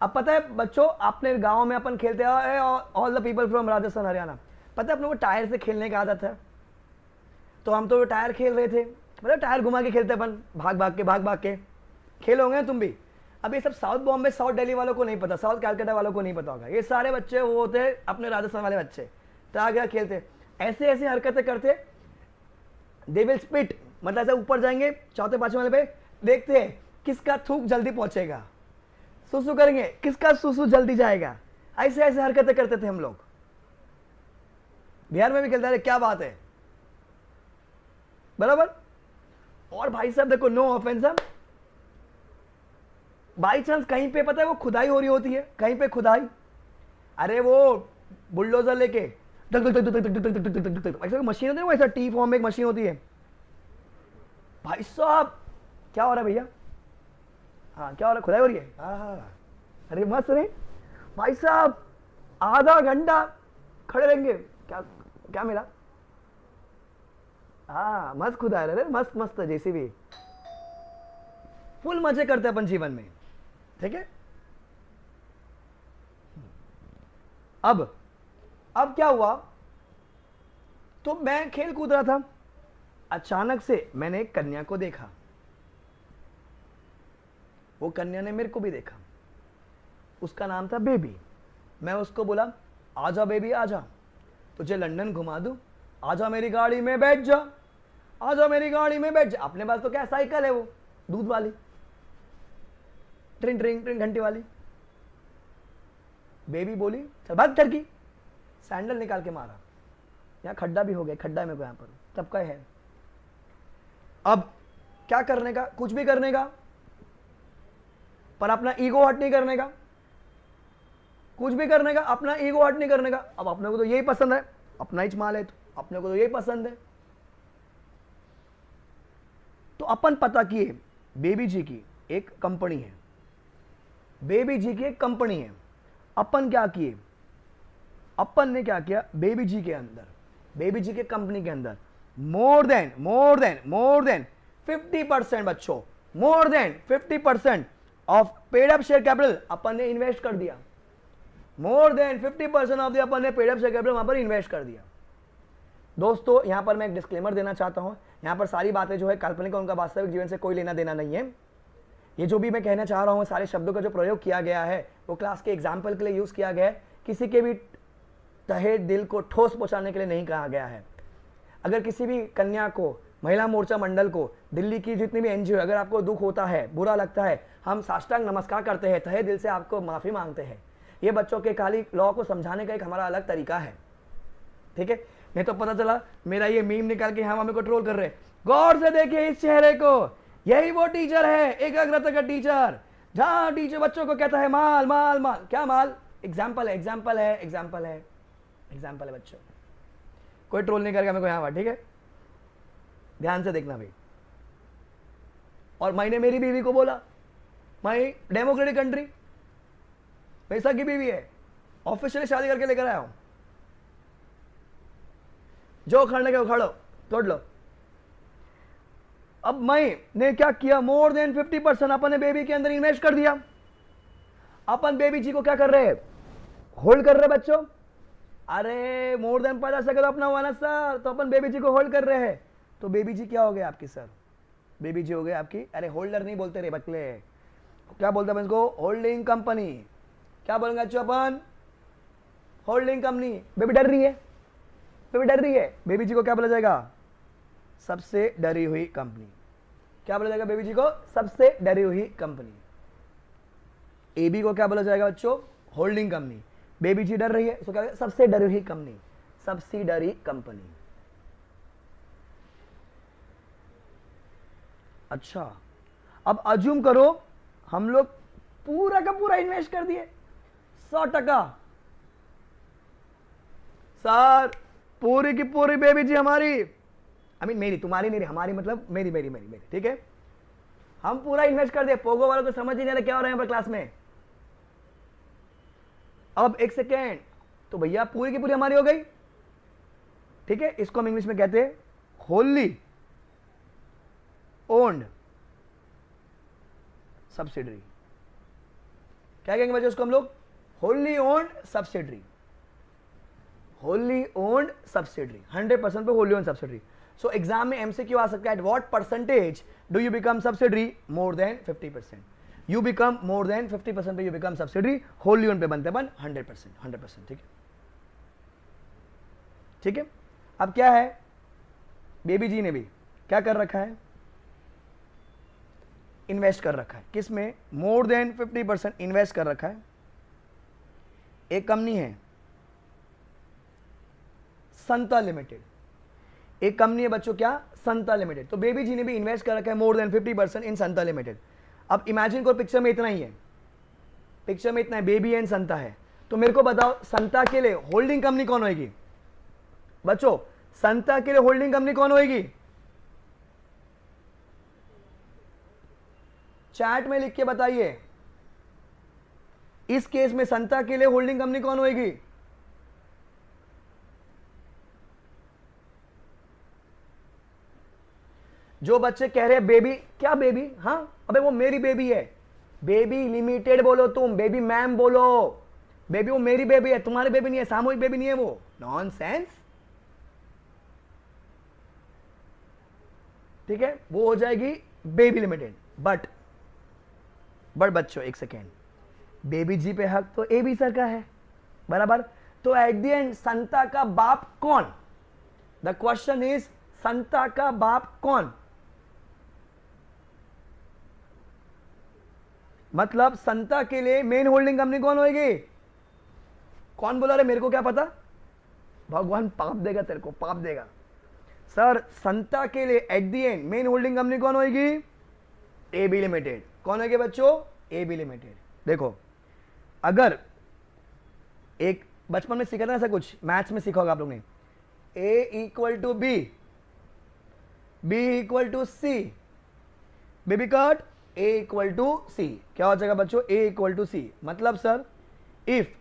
[SPEAKER 1] अब पता है बच्चों, अपने गांव में अपन खेलते हैं, all the people from Rajasthan Haryana, पता है अपने को टायर से खेलने की आदत है। तो हम तो टायर खेल रहे थे, मतलब टायर घुमा के खेलते अपन, भाग भाग के खेलोगे तुम भी। अब ये सब साउथ बॉम्बे, साउथ दिल्ली वालों को नहीं पता, साउथ कैलकाटा वालों को नहीं पता होगा। ये सारे बच्चे वो होते हैं अपने राजस्थान वाले बच्चे, तो आगे खेलते ऐसे ऐसी हरकतें करते, दे विल स्पिट, मतलब ऐसे ऊपर जाएंगे चौथे पांचवें वाले पे, देखते हैं किसका थूक जल्दी पहुंचेगा, सुसु करेंगे किसका सुसु जल्दी जाएगा। ऐसे ऐसे हरकतें करते थे हम लोग। बिहार में भी खेलते रहे, क्या बात है, बराबर। और भाई साहब देखो, नो ऑफेंस, बाई चांस कहीं पे पता है वो खुदाई हो रही होती है, कहीं पे खुदाई, अरे वो बुलडोजर लेके ऐसा मशीन होती है, वो ऐसा टी फॉर्म में एक मशीन होती है। भाई साहब क्या हो रहा है भैया? हाँ क्या हो रहा है? खुदाई हो रही है। हाँ, अरे मस्त रे भाई साहब, आधा घंटा खड़े रहेंगे। क्या क्या मिला? हाँ मस्त खुदाई रहे, मस्त मस्त जैसी भी, फुल मजे करते अपन जीवन में, ठीक है। अब क्या हुआ, तो मैं खेल कूद रहा था, अचानक से मैंने एक कन्या को देखा, वो कन्या ने मेरे को भी देखा, उसका नाम था बेबी। मैं उसको बोला, आजा बेबी आजा, तुझे लंदन घुमा दूं, आजा मेरी गाड़ी में बैठ जा, आजा मेरी गाड़ी में बैठ जा। अपने पास तो क्या साइकिल है, वो दूध वाली, ट्रिंग ट्रिंग ट्रिंग घंटी वाली। बेबी बोली चल भाग टर्की, सैंडल निकाल के मारा, यहाँ खड्डा भी हो गया, खड्डा है मेरे को यहाँ पर, सबका है। अब क्या करने का, कुछ भी करने का, पर अपना ईगो हट नहीं करने का, कुछ भी करने का, अपना ईगो हट नहीं करने का। अब अपने को तो यही पसंद है, अपना ही माल है, तो अपने को तो यही पसंद है। तो अपन पता किए बेबी जी की एक कंपनी है, बेबी जी की एक कंपनी है। अपन क्या किए, अपन ने क्या किया, बेबी जी के अंदर, बेबी जी के कंपनी के अंदर मोर देन 50% बच्चों, more than 50% of paid up share capital अपन ने इन्वेस्ट कर दिया। मोर देन 50% ऑफ द अपन ने पेड अप शेयर कैपिटल वहां पर इन्वेस्ट कर दिया। दोस्तों यहां पर मैं एक डिस्क्लेमर देना चाहता हूं, यहां पर सारी बातें जो है काल्पनिक, उनका वास्तविक जीवन से कोई लेना देना नहीं है। ये जो भी मैं कहना चाह रहा हूं, सारे शब्दों का जो प्रयोग किया गया है वो क्लास के एग्जाम्पल के लिए यूज किया गया है, किसी के भी तहे दिल को ठोस पहुंचाने के लिए नहीं कहा गया है। अगर किसी भी कन्या को, महिला मोर्चा मंडल को, दिल्ली की जितनी भी एनजीओ, अगर आपको दुख होता है, बुरा लगता है, हम साष्टांग नमस्कार करते हैं, तहे दिल से आपको माफी मांगते हैं। ये बच्चों के खाली लॉ को समझाने का एक हमारा अलग तरीका है, ठीक है। नहीं तो पता चला मेरा ये मीम निकाल के यहाँ मम्मी को ट्रोल कर रहे। गौर से देखिए इस चेहरे को, यही वो टीचर है, एकाग्रता का टीचर, जहां टीचर बच्चों को कहता है माल माल माल। क्या माल? एग्जाम्पल है, एग्जाम्पल है, एग्जाम्पल है, एग्जाम्पल है बच्चों। कोई ट्रोल नहीं करेगा मेरे को यहाँ, ठीक है, ध्यान से देखना भाई। और मैंने मेरी बीवी को बोला, माई डेमोक्रेटिक कंट्री, पैसा की बीवी है, ऑफिशियली शादी करके लेकर आया हूं, जो उखाड़ने के उखाड़ो, तोड़ लो। अब मैंने क्या किया, मोर देन 50% अपन ने बेबी के अंदर इन्वेस्ट कर दिया। अपन बेबी जी को क्या कर रहे हैं, होल्ड कर रहे बच्चों। अरे मोर देन 50% तो अपना हुआ ना सर, तो अपन बेबी जी को होल्ड कर रहे हैं। तो बेबी जी क्या हो गए आपकी सर, बेबी जी हो गए आपकी, अरे होल्डर नहीं बोलते रे बकले, क्या बोलते हैं इसको, होल्डिंग कंपनी। क्या बोलेंगे अच्छे अपन, होल्डिंग कंपनी। बेबी डर रही है, बेबी डर रही है, बेबी जी को क्या बोला जाएगा, सबसे डरी हुई कंपनी। क्या बोला जाएगा बेबी जी को, सबसे डरी हुई कंपनी। एबी को क्या बोला जाएगा बच्चों, होल्डिंग कंपनी। बेबी जी डर रही है, तो क्या, सबसे डरी हुई कंपनी, सब्सिडरी कंपनी। अच्छा, अब अज्यूम करो हम लोग पूरा का पूरा इन्वेस्ट कर दिए 100%। सर पूरी की पूरी बेबी जी हमारी, आई मीन मेरी, तुम्हारी नहीं, हमारी मतलब मेरी मेरी मेरी मेरी, ठीक है। हम पूरा इन्वेस्ट कर दिए, पोगो वालों को समझ ही नहीं आ रहा क्या हो रहा है यहाँ पर क्लास में। अब एक सेकेंड, तो भैया पूरी की पूरी हमारी हो गई, ठीक है। इसको हम इंग्लिश में कहते हैं होली ओन्ड सब्सिडरी। क्या कहेंगे बच्चों उसको हम लोग, wholly owned subsidiary, wholly owned subsidiary, 100% पे wholly owned subsidiary. So exam में एमसीक्यू आ सकता है, at what percentage do you become subsidiary, more than 50%। You become more than 50% पे you become subsidiary, wholly owned पे बनते बन 100%, 100%, ठीक है, ठीक है। अब क्या है, बेबी जी ने भी क्या कर रखा है, इन्वेस्ट कर रखा है, किस में, मोर देन 50% इन्वेस्ट कर रखा है। एक कंपनी है संता लिमिटेड, एक कंपनी है बच्चों क्या, संता लिमिटेड। तो बेबी जी ने भी इन्वेस्ट कर रखा है मोर देन 50% इन संता लिमिटेड। अब इमेजिन करो पिक्चर में इतना ही है, पिक्चर में इतना है, बेबी एंड संता है। तो मेरे को बताओ संता के लिए होल्डिंग कंपनी कौन होगी बच्चों, संता के लिए होल्डिंग कंपनी कौन होगी, चैट में लिख के बताइए। इस केस में संता के लिए होल्डिंग कंपनी कौन होगी, जो बच्चे कह रहे हैं बेबी, क्या बेबी, हाँ अबे वो मेरी बेबी है, बेबी लिमिटेड बोलो तुम, बेबी मैम बोलो, बेबी वो मेरी बेबी है, तुम्हारी बेबी नहीं है, सामूहिक बेबी नहीं है वो, नॉनसेंस, ठीक है, वो हो जाएगी बेबी लिमिटेड। बट बच्चों एक सेकेंड, बेबी जी पे हक तो एबी सर का है, बराबर। तो एट द एंड संता का बाप कौन, द क्वेश्चन इज संता का बाप कौन, मतलब संता के लिए मेन होल्डिंग कंपनी कौन होगी, कौन बोला रे, मेरे को क्या पता, भगवान पाप देगा तेरे को, पाप देगा। सर संता के लिए at the end main holding company कौन होगी, एबी लिमिटेड। कौन होगी बच्चों, एबी लिमिटेड। देखो अगर एक बचपन में सीखा था ऐसा कुछ, मैथ्स में सीखा होगा आप लोग ने, A equal to B, B equal to C, baby cut A equal to C, क्या हो जाएगा बच्चों, ए इक्वल टू सी। मतलब sir if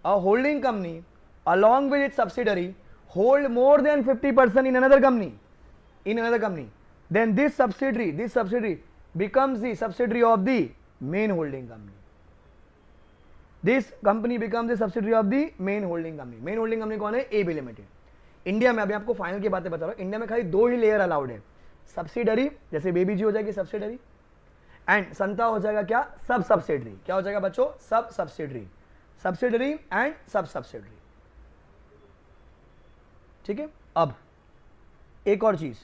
[SPEAKER 1] a holding company along with its subsidiary hold more than 50% in another company, then this subsidiary becomes the subsidiary of the main holding company. This company becomes the subsidiary of the main holding company. main holding company कौन है, AB लिमिटेड। इंडिया में, अभी आपको फाइनल की बातें बता रहा हूं, इंडिया में खाली 2 ही लेयर अलाउड है, सब्सिडरी, जैसे बेबी जी हो जाएगी सब्सिडरी, एंड संता हो जाएगा क्या, सब सब्सिडरी। क्या हो जाएगा बच्चों, सब सब्सिडरी, सब्सिडरी एंड सब सब्सिडरी। ठीक है। अब एक और चीज,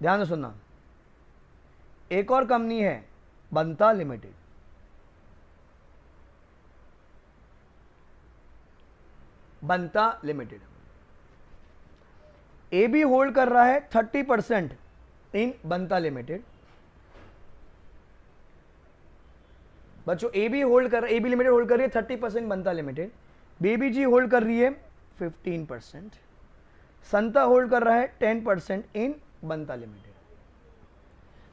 [SPEAKER 1] ध्यान से सुनना, एक और कंपनी है Banta limited. Banta limited A B hold कर रहा है 30% इन बंता लिमिटेड। बच्चों ए बी लिमिटेड होल्ड कर रही है 30% बंता लिमिटेड, बेबी जी होल्ड कर रही है 15%, संता होल्ड कर रहा है 10% in Banta limited.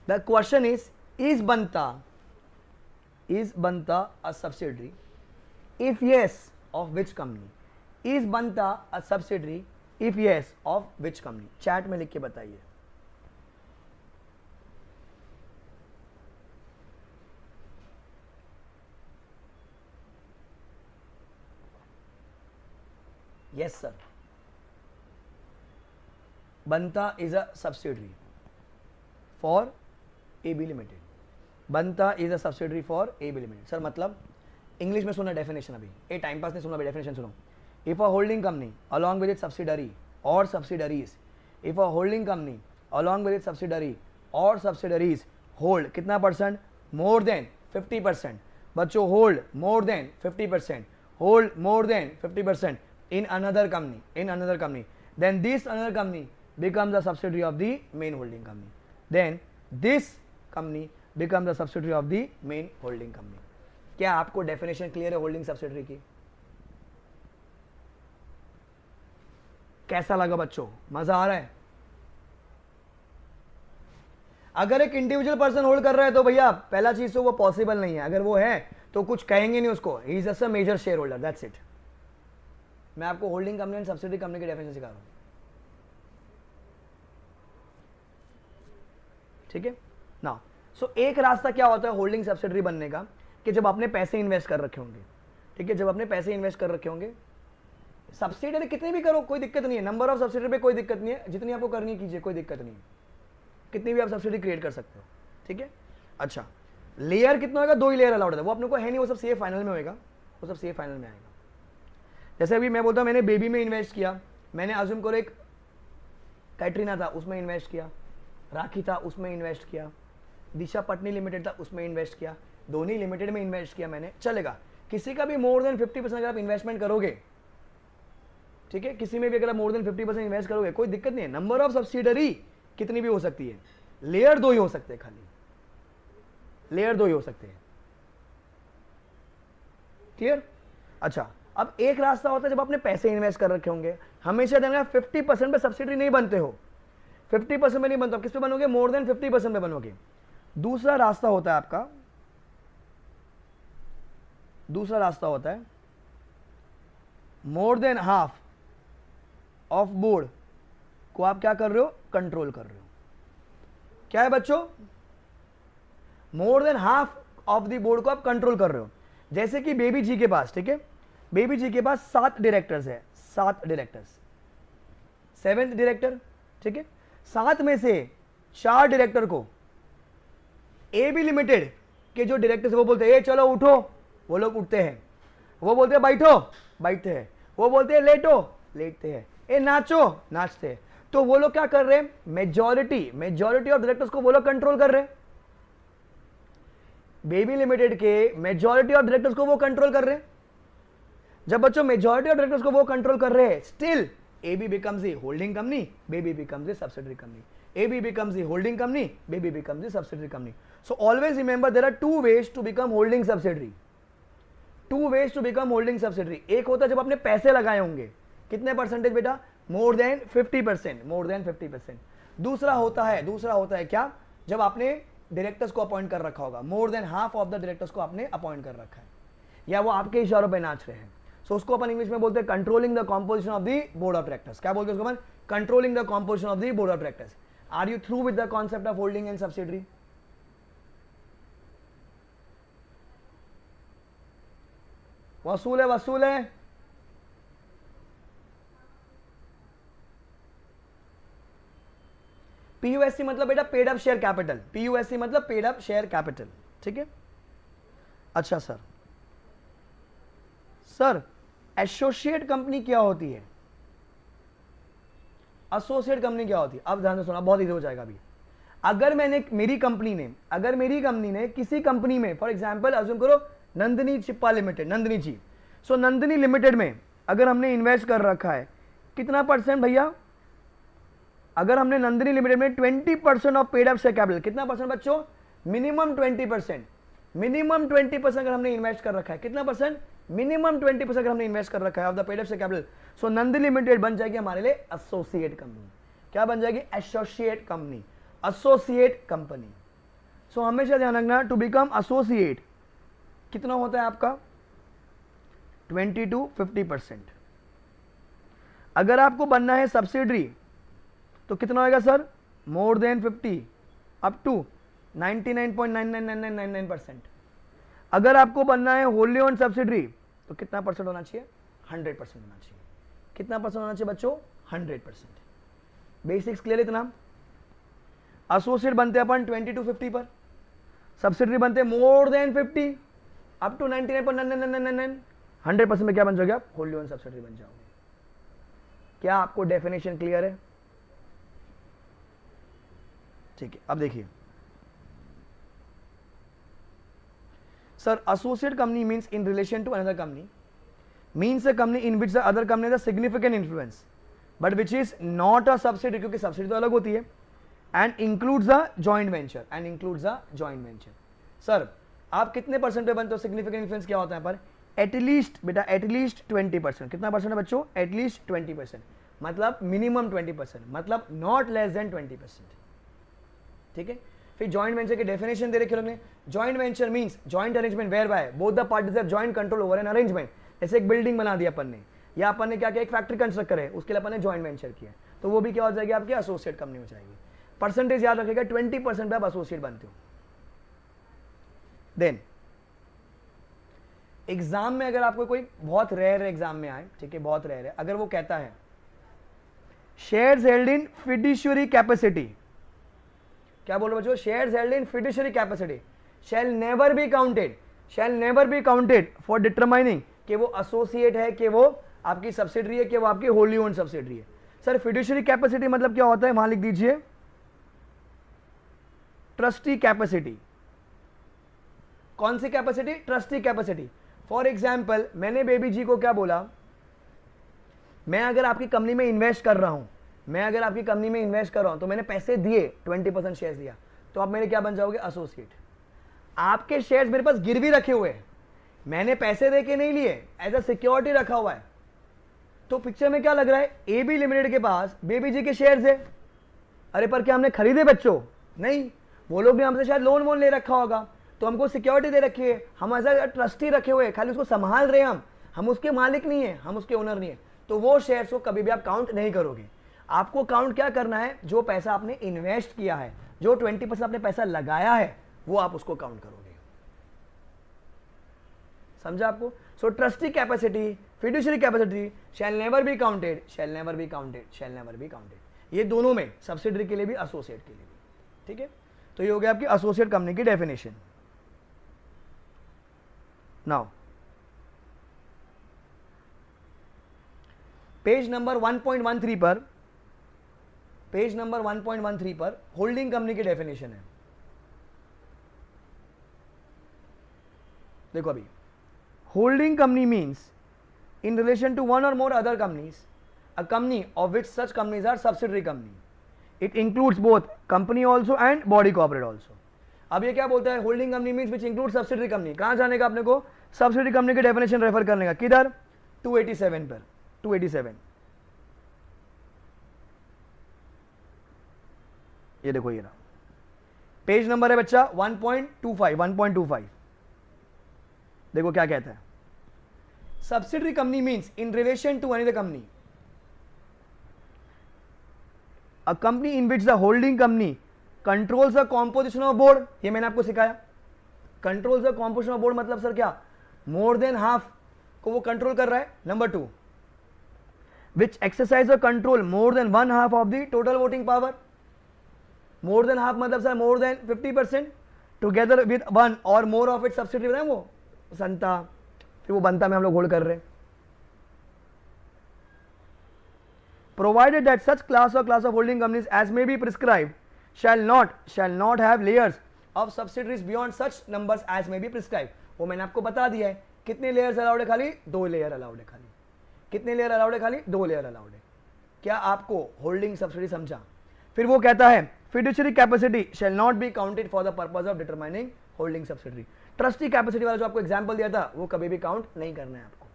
[SPEAKER 1] The question is Banta a subsidiary? If yes, of which company? Is Banta a subsidiary? If yes, of which company? Chat में लिख के बताइए। Yes sir, Banta is a subsidiary for AB Limited. Banta is a subsidiary for AB Limited. Sir मतलब इंग्लिश में सुना डेफिनेशन, अभी ये टाइम पास नहीं सुना, डेफिनेशन सुनो। If a holding company along with it subsidiary or subsidiaries, if a holding company along with it subsidiary or subsidiaries hold कितना परसेंट, मोर देन 50%। बच्चों hold more than 50%, hold more than 50% in another company, then this another company becomes a subsidiary of the main holding company, then this company becomes a subsidiary of the main holding company. क्या आपको डेफिनेशन क्लियर है होल्डिंग सब्सिडियरी की? कैसा लगा बच्चों, मजा आ रहा है? अगर एक इंडिविजुअल पर्सन होल्ड कर रहा है तो भैया पहला चीज तो वो पॉसिबल नहीं है, अगर वो है तो कुछ कहेंगे नहीं उसको, he is just a major share holder, that's it. मैं आपको holding company and subsidiary company की डेफिनेशन सिखा रहा हूं, ठीक है ना। सो एक रास्ता क्या होता है होल्डिंग सब्सिडरी बनने का, कि जब आपने पैसे इन्वेस्ट कर रखे होंगे, ठीक है, जब आपने पैसे इन्वेस्ट कर रखे होंगे, सब्सिडरी कितनी भी करो कोई दिक्कत नहीं है, नंबर ऑफ सब्सिडरी पे कोई दिक्कत नहीं है, जितनी आपको करनी कीजिए, कोई दिक्कत नहीं है, कितनी भी आप सब्सिडी क्रिएट कर सकते हो, ठीक है। अच्छा, लेयर कितना होगा, 2 ही लेयर अलाउड है, वो अपने को है नहीं, वो सब सीए फाइनल में होएगा, वो सब सीए फाइनल में आएगा। जैसे अभी मैं बोलता हूँ मैंने बेबी में इन्वेस्ट किया, मैंने अज्यूम करो एक कैटरीना था उसमें इन्वेस्ट किया, राखी था उसमें इन्वेस्ट किया, दिशा पटनी लिमिटेड था उसमें इन्वेस्ट किया, धोनी लिमिटेड में इन्वेस्ट किया मैंने, चलेगा। किसी का भी मोर देन 50% अगर आप इन्वेस्टमेंट करोगे, ठीक है, किसी में भी अगर आप मोर देन 50% इन्वेस्ट करोगे कोई दिक्कत नहीं है। नंबर ऑफ सब्सिडरी कितनी भी हो सकती है, लेयर 2 ही हो सकते हैं, खाली लेयर 2 ही हो सकते हैं, क्लियर। अच्छा, अब एक रास्ता होता है जब आपने पैसे इन्वेस्ट कर रखे होंगे, हमेशा देना 50% पे सब्सिडी नहीं बनते हो, 50% में नहीं बनते हो, किस पे बनोगे, मोर देन 50% पे बनोगे। दूसरा रास्ता होता है आपका, दूसरा रास्ता होता है मोर देन हाफ ऑफ बोर्ड को आप क्या कर रहे हो, कंट्रोल कर रहे हो। क्या है बच्चों, more than half of the board को आप कंट्रोल कर रहे हो। जैसे कि बेबी जी के पास, ठीक है, बेबी जी के पास 7 डायरेक्टर्स है, 7 डायरेक्टर्स, 7th डायरेक्टर, ठीक है, 7 में से 4 डायरेक्टर को एबी लिमिटेड के जो डायरेक्टर्स वो बोलते हैं चलो उठो, वो लोग उठते हैं, वो बोलते हैं बैठो, बैठते हैं, वो बोलते हैं लेटो, लेटते हैं, ए नाचो, नाचते हैं। तो वो लोग क्या कर रहे हैं, मेजॉरिटी ऑफ डायरेक्टर्स को वो लोग कंट्रोल कर रहे हैं, बेबी लिमिटेड के मेजॉरिटी ऑफ डायरेक्टर्स को वो कंट्रोल कर रहे हैं। जब बच्चों मेजॉरिटी ऑफ डायरेक्टर्स को वो कंट्रोल कर रहे हैं, still AB becomes the holding company, BB becomes the subsidiary company. AB becomes the holding company, BB becomes the subsidiary company. So always remember there are 2 ways to become holding subsidiary. Two ways to become holding subsidiary. एक होता है जब आपने पैसे लगाए होंगे, कितने परसेंटेज बेटा, मोर देन 50%, मोर देन 50%। दूसरा होता है क्या, जब आपने डायरेक्टर्स को अपॉइंट कर रखा होगा, मोर than half of the directors को आपने अपॉइंट कर रखा है, या वो आपके इशारों पे नाच रहे हैं। सो उसको अपन इंग्लिश में बोलते हैं controlling the composition of the board of directors. क्या बोलते हैं उसको अपन, controlling the composition of the board of directors. Are you through with the concept of holding and subsidiary? वसूल है। पीयूएससी मतलब बेटा paid up share capital, PUSC मतलब पेड अप शेयर कैपिटल, ठीक है। अच्छा सर एसोसिएट कंपनी क्या होती है? एसोसिएट कंपनी क्या होती है? अब ध्यान से सुना, बहुत इजी हो जाएगा अभी। अगर मेरी कंपनी ने किसी कंपनी में, फॉर एग्जांपल अज्यूम करो नंदिनी चिप्पा लिमिटेड, नंदिनी जी, सो नंदिनी लिमिटेड में अगर हमने इन्वेस्ट कर रखा है कितना परसेंट भैया, अगर हमने नंदिनी लिमिटेड में 20% of paid up share capital, कितना परसेंट बच्चों, मिनिमम 20%, मिनिमम 20% अगर हमने इन्वेस्ट कर रखा है, कितना परसेंट, मिनिमम 20% अगर हमने इन्वेस्ट कर रखा है of the paid up share capital, so Nandini limited बन जाएगी हमारे लिए एसोसिएट कंपनी। क्या बन जाएगी? Associate company, associate company. So हमेशा ध्यान रखना, टू बिकम एसोसिएट कितना होता है आपका, 20 to 50%। अगर आपको बनना है सब्सिडरी तो कितना होगा sir, more than 50 up to 99.999999%। अगर आपको बनना है होली ओन सब्सिडरी तो कितना परसेंट होना चाहिए, 100% होना चाहिए। कितना परसेंट होना चाहिए बच्चों, 100%। बेसिक्स क्लियर इतना। एसोसिएट बनते हैं अपन 20 to 50 पर, सब्सिडरी बनते हैं मोर देन 50 अप टू 99.999999, 100% में क्या बन जाओगे आप, होली ओन सब्सिडरी बन जाओगे। क्या आपको डेफिनेशन क्लियर है? ठीक है, अब देखिए sir, associate company means in relation to another company, means a company in which the other company has a significant influence but which is not a subsidy, क्योंकि सब्सिडी तो अलग होती है, and includes a joint venture, and includes a joint venture. Sir आप कितने परसेंट पे बनते हो? सिग्निफिकेंट इन्फ्लुएंस क्या होता है पर, एटलीस्ट बेटा एटलीस्ट 20%। कितना परसेंट है बच्चों, एटलीस्ट 20%, मतलब मिनिमम 20%, मतलब नॉट लेस देन 20%, ठीक है। फिर जॉइंट वेंचर की डेफिनेशन दे रखे लोगों, joint venture means joint arrangement whereby both the parties have joint control over an arrangement. जैसे एक बिल्डिंग बना दिया अपन ने, या अपन ने क्या किया, एक फैक्ट्री कंस्ट्रक्ट करे, उसके लिए अपन ने जॉइंट वेंचर किया, तो वो भी क्या हो जाएगी आपकी, एसोसिएट कंपनी हो जाएगी। परसेंटेज याद रखेगा, 20% पे आप एसोसिएट बनते हो। देन एग्जाम में अगर आपको कोई बहुत रेयर एग्जाम में आए, ठीक है, बहुत रेयर है, अगर वो कहता है shares held in fiduciary capacity, क्या बोल रहे बच्चों, shares held in fiduciary capacity shall never be counted, shall never be counted for determining कि वो एसोसिएट है, कि वो आपकी सब्सिडरी है, कि वो आपकी होली ओन्ड सब्सिडरी है। सर फिड्यूशियरी कैपेसिटी मतलब क्या होता है, वहां लिख दीजिए ट्रस्टी कैपेसिटी। कौन सी capacity, trustee capacity. For example मैंने बेबी जी को क्या बोला, मैं अगर आपकी कंपनी में इन्वेस्ट कर रहा हूं, मैं अगर आपकी कंपनी में इन्वेस्ट कर रहा हूं, तो मैंने पैसे दिए, 20% शेयर्स दिया, तो आप मेरे क्या बन जाओगे, एसोसिएट। आपके शेयर्स मेरे पास गिरवी रखे हुए हैं, मैंने पैसे दे के नहीं लिए, एज अ सिक्योरिटी रखा हुआ है, तो पिक्चर में क्या लग रहा है, एबी लिमिटेड के पास बेबी जी के शेयर्स है। अरे पर क्या हमने खरीदे बच्चों, नहीं, वो लोग ने हमसे शायद लोन वोन ले रखा होगा, तो हमको सिक्योरिटी दे रखी है, हम एज अ ट्रस्टी रखे हुए, खाली उसको संभाल रहे हैं, हम उसके मालिक नहीं है, हम उसके ओनर नहीं है, तो वो शेयर्स को कभी भी आप काउंट नहीं करोगे। आपको काउंट क्या करना है, जो पैसा आपने इन्वेस्ट किया है, जो 20% आपने पैसा लगाया है, वो आप उसको काउंट करोगे। समझा आपको? So trustee capacity, fiduciary capacity shall never be counted, shall never be counted, shall never be counted. ये दोनों में, सब्सिडरी के लिए भी, एसोसिएट के लिए भी, ठीक है। तो ये हो गया आपकी एसोसिएट कंपनी की डेफिनेशन। नाउ पेज नंबर 1.13 पर, पेज नंबर 1.13 पर होल्डिंग कंपनी की डेफिनेशन है। देखो अभी, holding company means in relation to one or more other companies, a company of which such companies are subsidiary company. It includes both company also and body corporate also. अब ये क्या बोलता है, holding company means which include subsidiary company. कहां जाने का अपने को, सब्सिडी कंपनी की डेफिनेशन रेफर करने का किधर 287 पर 287 ये देखो ये रहा पेज नंबर है बच्चा 1.25 देखो क्या कहता है subsidiary company means in relation to another company a company in which the holding company controls the composition of board ये मैंने आपको सिखाया controls the composition of board मतलब सर क्या मोर देन हाफ को वो कंट्रोल कर रहा है number 2 which exercise the control more than 1/2 of the total voting power more than half मतलब sir more than 50% together with one or more of it subsidy बताए वो संता फिर वो बनता में हम लोग होल्ड कर रहे हैं provided that such class of holding companies as may be prescribed shall not have layers of subsidiaries beyond such numbers as may be prescribed वो मैंने आपको बता दिया है कितने लेयर्स अलाउड है खाली 2 लेयर अलाउड है खाली कितने लेयर अलाउड है खाली 2 लेयर अलाउड है क्या आपको होल्डिंग सब्सिडी समझा फिर वो कहता है fiduciary capacity shall not be counted for the purpose of determining holding subsidiary trustee capacity वाला जो आपको एग्जांपल दिया था वो कभी भी काउंट नहीं करना है आपको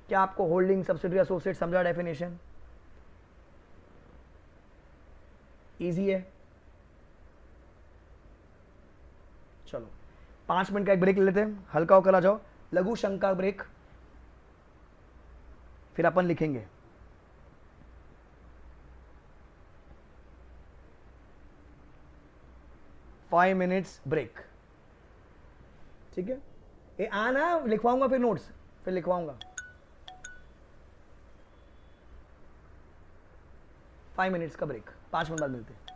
[SPEAKER 1] क्या आपको होल्डिंग सब्सिडरी एसोसिएट समझा डेफिनेशन इजी है चलो 5 मिनट का एक ब्रेक ले लेते हैं हल्का होकर आ जाओ लघु शंका ब्रेक फिर अपन लिखेंगे फाइव मिनट्स ब्रेक ठीक है ये आना लिखवाऊंगा फिर नोट्स फिर लिखवाऊंगा 5 मिनट्स का ब्रेक 5 मिनट बाद मिलते हैं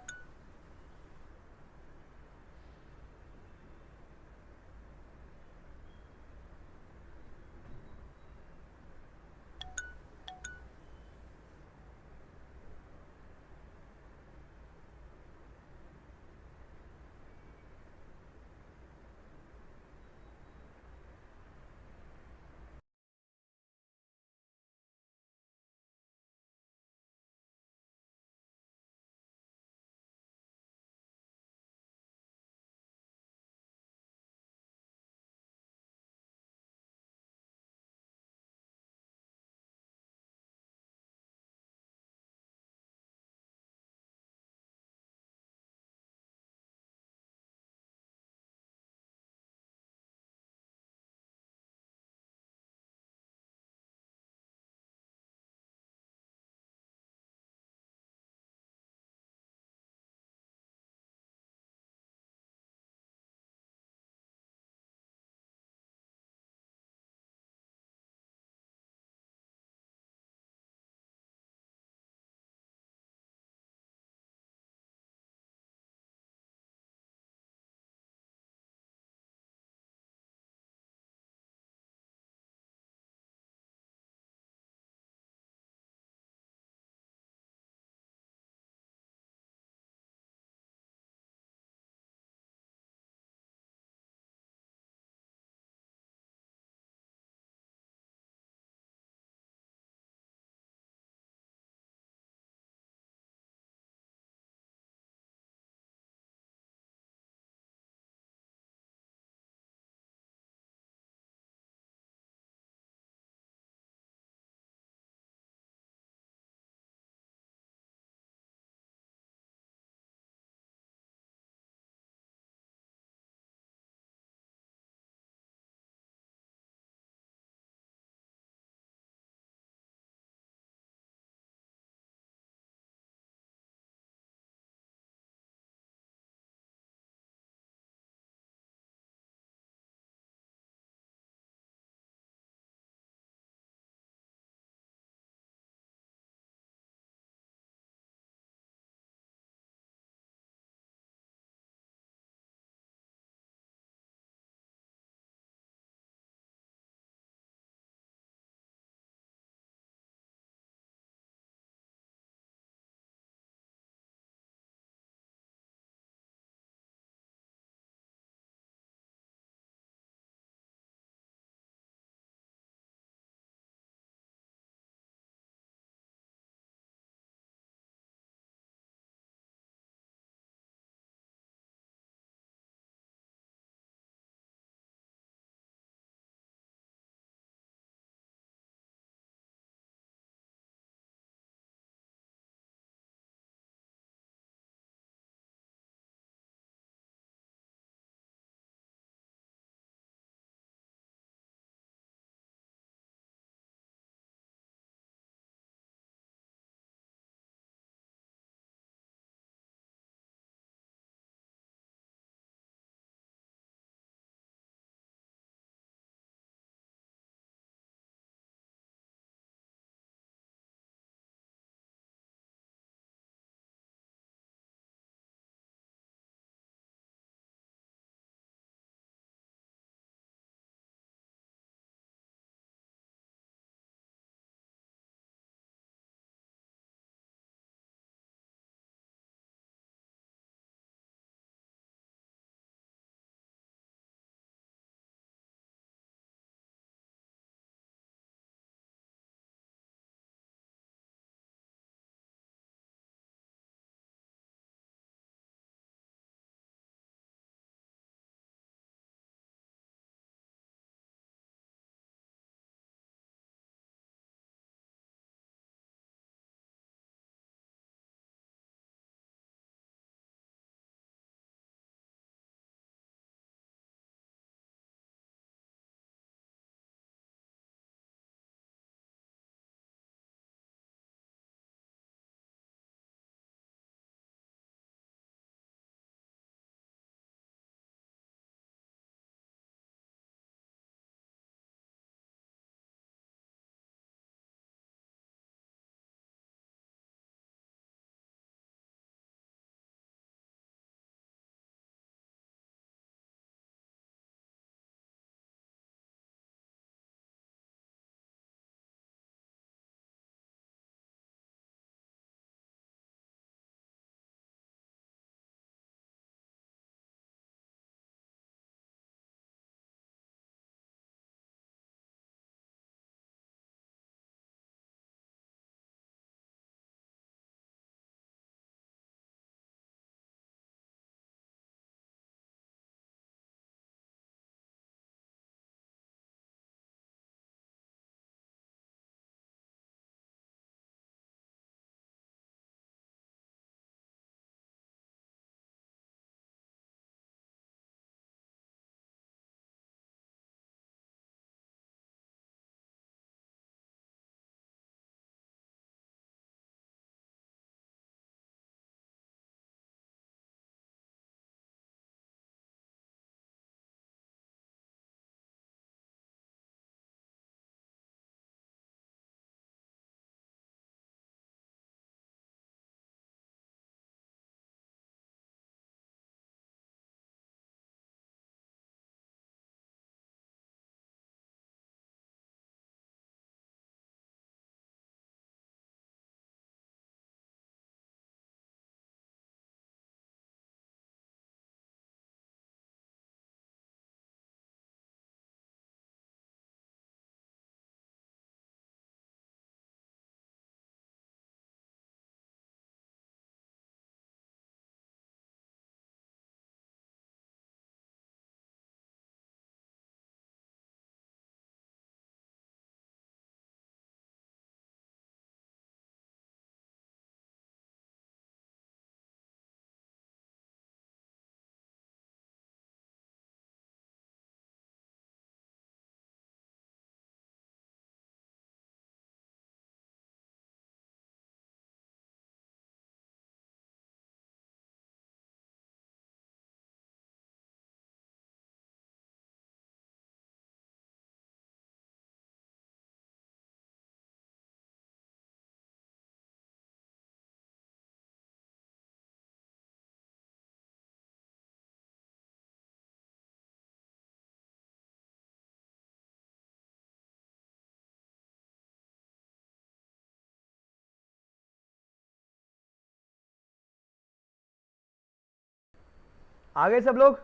[SPEAKER 1] आगे सब लोग,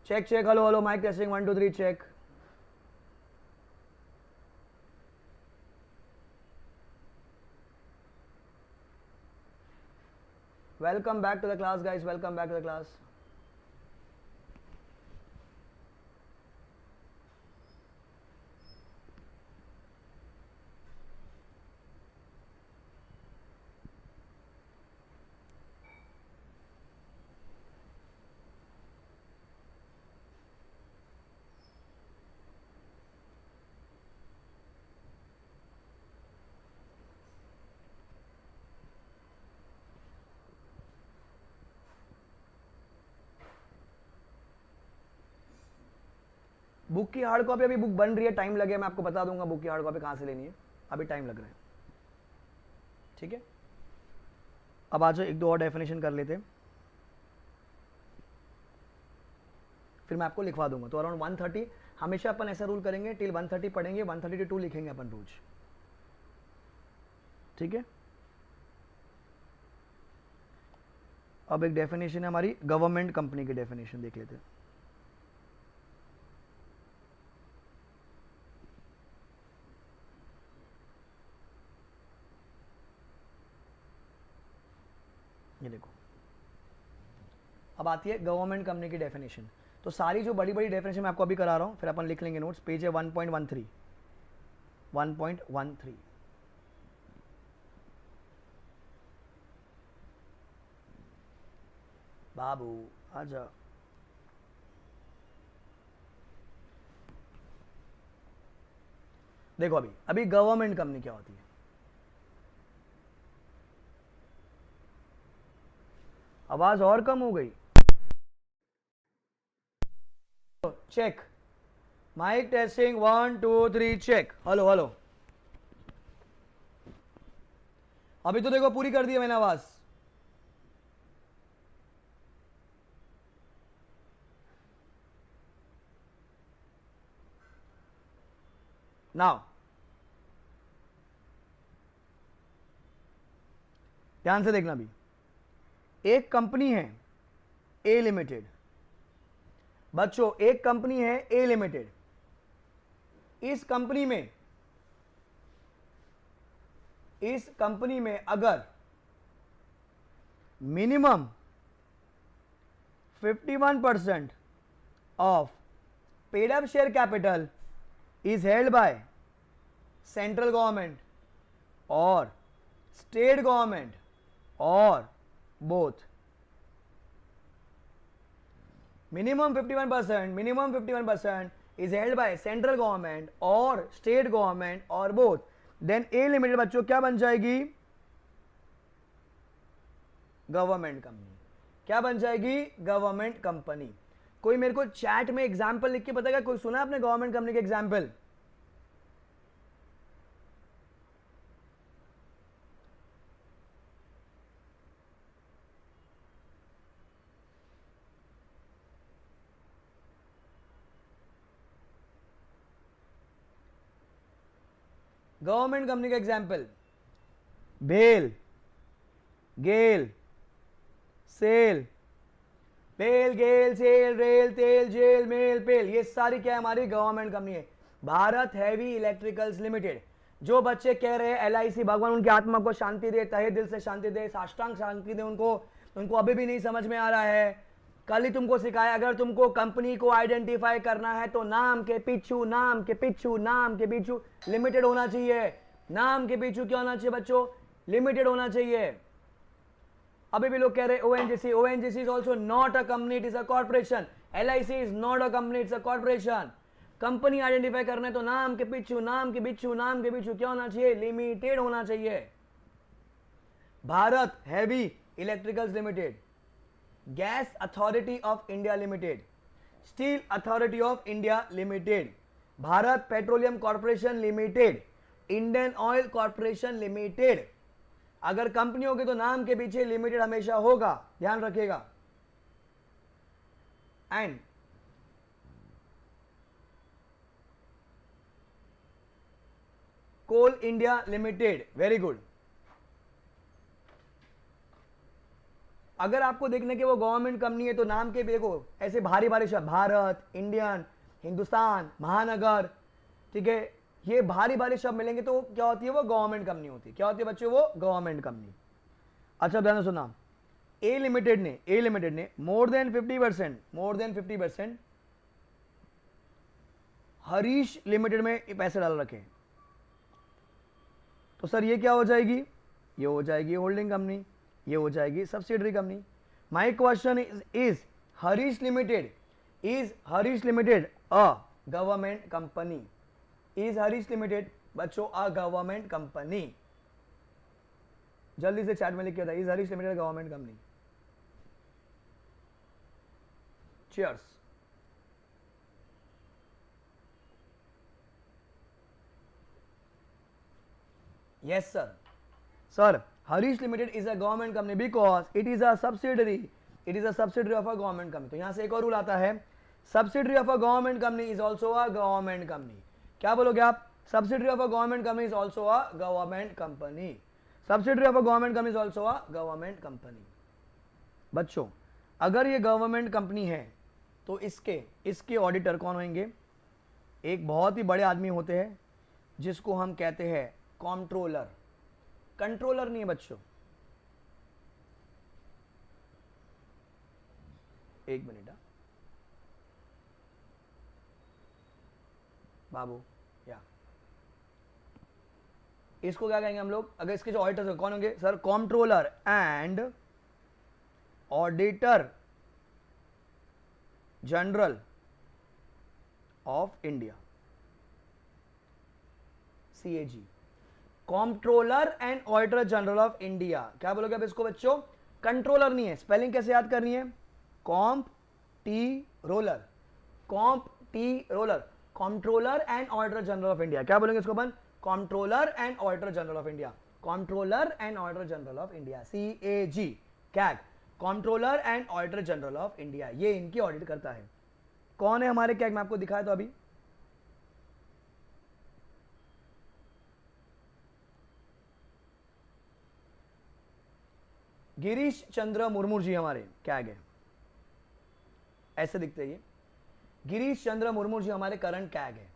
[SPEAKER 1] check check, hello hello, mic testing 1 2 3 check. Welcome back to the class guys, welcome back to the class. Book की हार्ड कॉपी अभी बुक बन रही है, टाइम लगे, मैं आपको बता दूंगा बुक की हार्ड कॉपी कहां से लेनी है, अभी टाइम लग रहा है, ठीक है। अब आज एक दो और डेफिनेशन कर लेते हैं, फिर मैं आपको लिखवा दूंगा। तो अराउंड 130 हमेशा अपन ऐसा रूल करेंगे, टिल 130 पढ़ेंगे, 132 लिखेंगे अपन रोज, ठीक है। अब एक डेफिनेशन है हमारी गवर्नमेंट कंपनी की डेफिनेशन देख लेते हैं। ये देखो, अब आती है गवर्नमेंट कंपनी की डेफिनेशन। तो सारी जो बड़ी बड़ी डेफिनेशन मैं आपको अभी करा रहा हूं, फिर अपन लिख लेंगे नोट्स। पेज है 1.13, 1.13। बाबू आजा, देखो अभी अभी गवर्नमेंट कंपनी क्या होती है। आवाज और कम हो गई, check, mic testing 1 2 3 check, hello hello. अभी तो देखो पूरी कर दी है मैंने आवाज। नाउ ध्यान से देखना भी, एक कंपनी है ए लिमिटेड, बच्चों एक कंपनी है ए लिमिटेड। इस कंपनी में अगर minimum 51% of paid up share capital is held by central government और स्टेट गवर्नमेंट और both, minimum 51% is held by central government और state government और both, then A लिमिटेड बच्चों क्या बन जाएगी, गवर्नमेंट कंपनी। क्या बन जाएगी, गवर्नमेंट कंपनी। कोई मेरे को चैट में एग्जाम्पल लिख के बताएगा, कोई सुना आपने गवर्नमेंट कंपनी के एग्जाम्पल? गवर्नमेंट कंपनी का एग्जाम्पल, बेल, गेल, सेल, बेल, गेल, सेल, रेल, तेल, जेल, मेल, पेल, ये सारी क्या है, हमारी गवर्नमेंट कंपनी है। Bharat heavy electricals limited. जो बच्चे कह रहे हैं एलआईसी भगवान उनकी आत्मा को शांति दे, तहे दिल से शांति दे, साष्टांग शांति दे उनको अभी भी नहीं समझ में आ रहा है। कल ही तुमको सिखाया, अगर तुमको कंपनी को आइडेंटिफाई करना है तो नाम के पीछू लिमिटेड होना चाहिए। नाम के पीछू क्या होना चाहिए बच्चों, लिमिटेड होना चाहिए। अभी भी लोग कह रहे ONGC is also not a company, it is a corporation. LIC is not a company, it's a corporation. Company identify करना है तो नाम के पीछू क्या होना चाहिए, लिमिटेड होना चाहिए। Bharat heavy electricals limited, gas authority of India limited, steel authority of India limited, Bharat petroleum corporation limited, Indian oil corporation limited. अगर कंपनी होगी तो नाम के पीछे लिमिटेड हमेशा होगा, ध्यान रखिएगा। And Coal India Limited, very good. अगर आपको देखने के वो गवर्नमेंट कंपनी है तो नाम के भी देखो ऐसे भारी भारी शब्द, भारत, इंडियन, हिंदुस्तान, महानगर, ठीक है, ये भारी भारी शब्द मिलेंगे तो क्या होती है, वो गवर्नमेंट कंपनी होती है। क्या होती है बच्चों, वो गवर्नमेंट कंपनी। अच्छा ध्यान से सुना, ए लिमिटेड ने मोर देन 50% हरीश लिमिटेड में पैसे डाल रखे हैं। तो सर ये क्या हो जाएगी, ये हो जाएगी होल्डिंग कंपनी, ये हो जाएगी subsidiary company. My question is Harish limited a government company? Is Harish limited बच्चों अ गवर्नमेंट कंपनी? जल्दी से चैट में लिख के बताइए, is Harish limited government company? Cheers. Yes sir, sir Harish limited is a government company because it is a subsidiary, of a government company. तो यहां से एक और रूल आता है, subsidiary of a government company is also a government company. क्या बोलोगे आप, subsidiary of a government company is also a government company, subsidiary of a government company is also a government company. बच्चों अगर ये गवर्नमेंट कंपनी है तो इसके ऑडिटर कौन होंगे, एक बहुत ही बड़े आदमी होते हैं जिसको हम कहते हैं कॉम्ट्रोलर। कंट्रोलर नहीं है बच्चों, एक मिनट बाबू, या इसको क्या कहेंगे हम लोग, अगर इसके जो ऑडिटर कौन होंगे sir, comptroller and auditor general of India, CAG, comptroller and auditor general of India. क्या बोलोगे अब इसको बच्चों, कंट्रोलर नहीं है, स्पेलिंग कैसे याद करनी है, comp T roller, comptroller and auditor general of India. क्या बोलेंगे इसको अपन, comptroller and auditor general of India, comptroller and auditor general of India, CAG, CAG, comptroller and auditor general of India. ये इनकी ऑडिट करता है। कौन है हमारे कैग में, आपको दिखाया तो अभी, गिरीश चंद्र मुर्मू जी हमारे कैग है, ऐसे दिखते ये, गिरीश चंद्र मुर्मू जी हमारे करंट कैग है,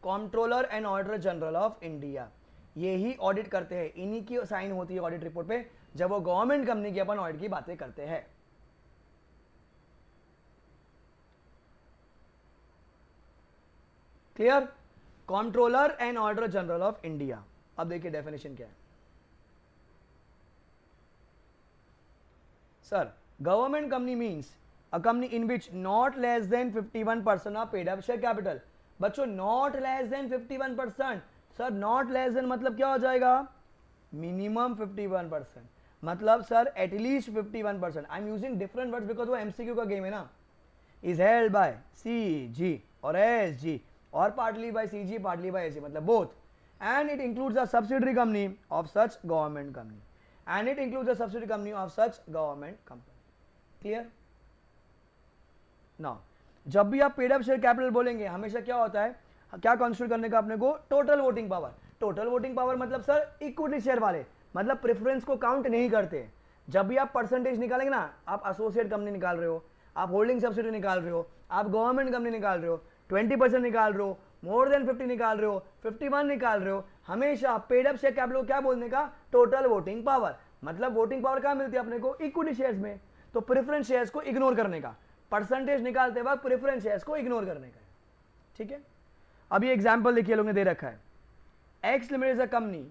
[SPEAKER 1] comptroller and auditor general of India. ये ही ऑडिट करते हैं, इन्हीं की साइन होती है ऑडिट रिपोर्ट पे जब वो गवर्नमेंट कंपनी की अपन ऑडिट की बातें करते हैं। Clear, comptroller and auditor general of India. अब देखिए डेफिनेशन क्या है sir, government company means a company in which not less than 51% of paid up share capital। बच्चों not less than 51%, sir not less than मतलब क्या हो जाएगा, मिनिमम 51%, मतलब sir at least 51%। I am using different words because वो MCQ का गेम है ना। इज हेल्ड बाय CG और SG और partly bye CG partly bye SG, मतलब both, and it includes a subsidiary company of such government company, and it includes a subsidiary company of such government company. Clear ना, जब भी आप पेड अप शेयर कैपिटल बोलेंगे हमेशा क्या होता है, क्या कंसिडर करने का अपने को, total voting power. Total voting power मतलब सर इक्विटी शेयर वाले, मतलब प्रेफरेंस को काउंट नहीं करते। जब भी आप परसेंटेज निकालेंगे ना, आप एसोसिएट कंपनी निकाल रहे हो, आप होल्डिंग सब्सिडी निकाल रहे हो, आप गवर्नमेंट कंपनी निकाल रहे हो, 20% निकाल रहे हो, मोर देन 50 निकाल रहे हो, 51 निकाल रहे हो, हमेशा पेड अप शेयर कैपिटल क्या बोलने का, टोटल वोटिंग पावर। मतलब वोटिंग पावर कहां मिलती है अपने को, इक्विटी शेयर्स में। तो प्रेफरेंस शेयर्स को इग्नोर करने का, परसेंटेज निकालते वक्त प्रेफरेंस शेयर्स को इग्नोर करने का है। ठीक है, अब ये एग्जांपल देखिए लोगों ने दे रखा है, x limited is a company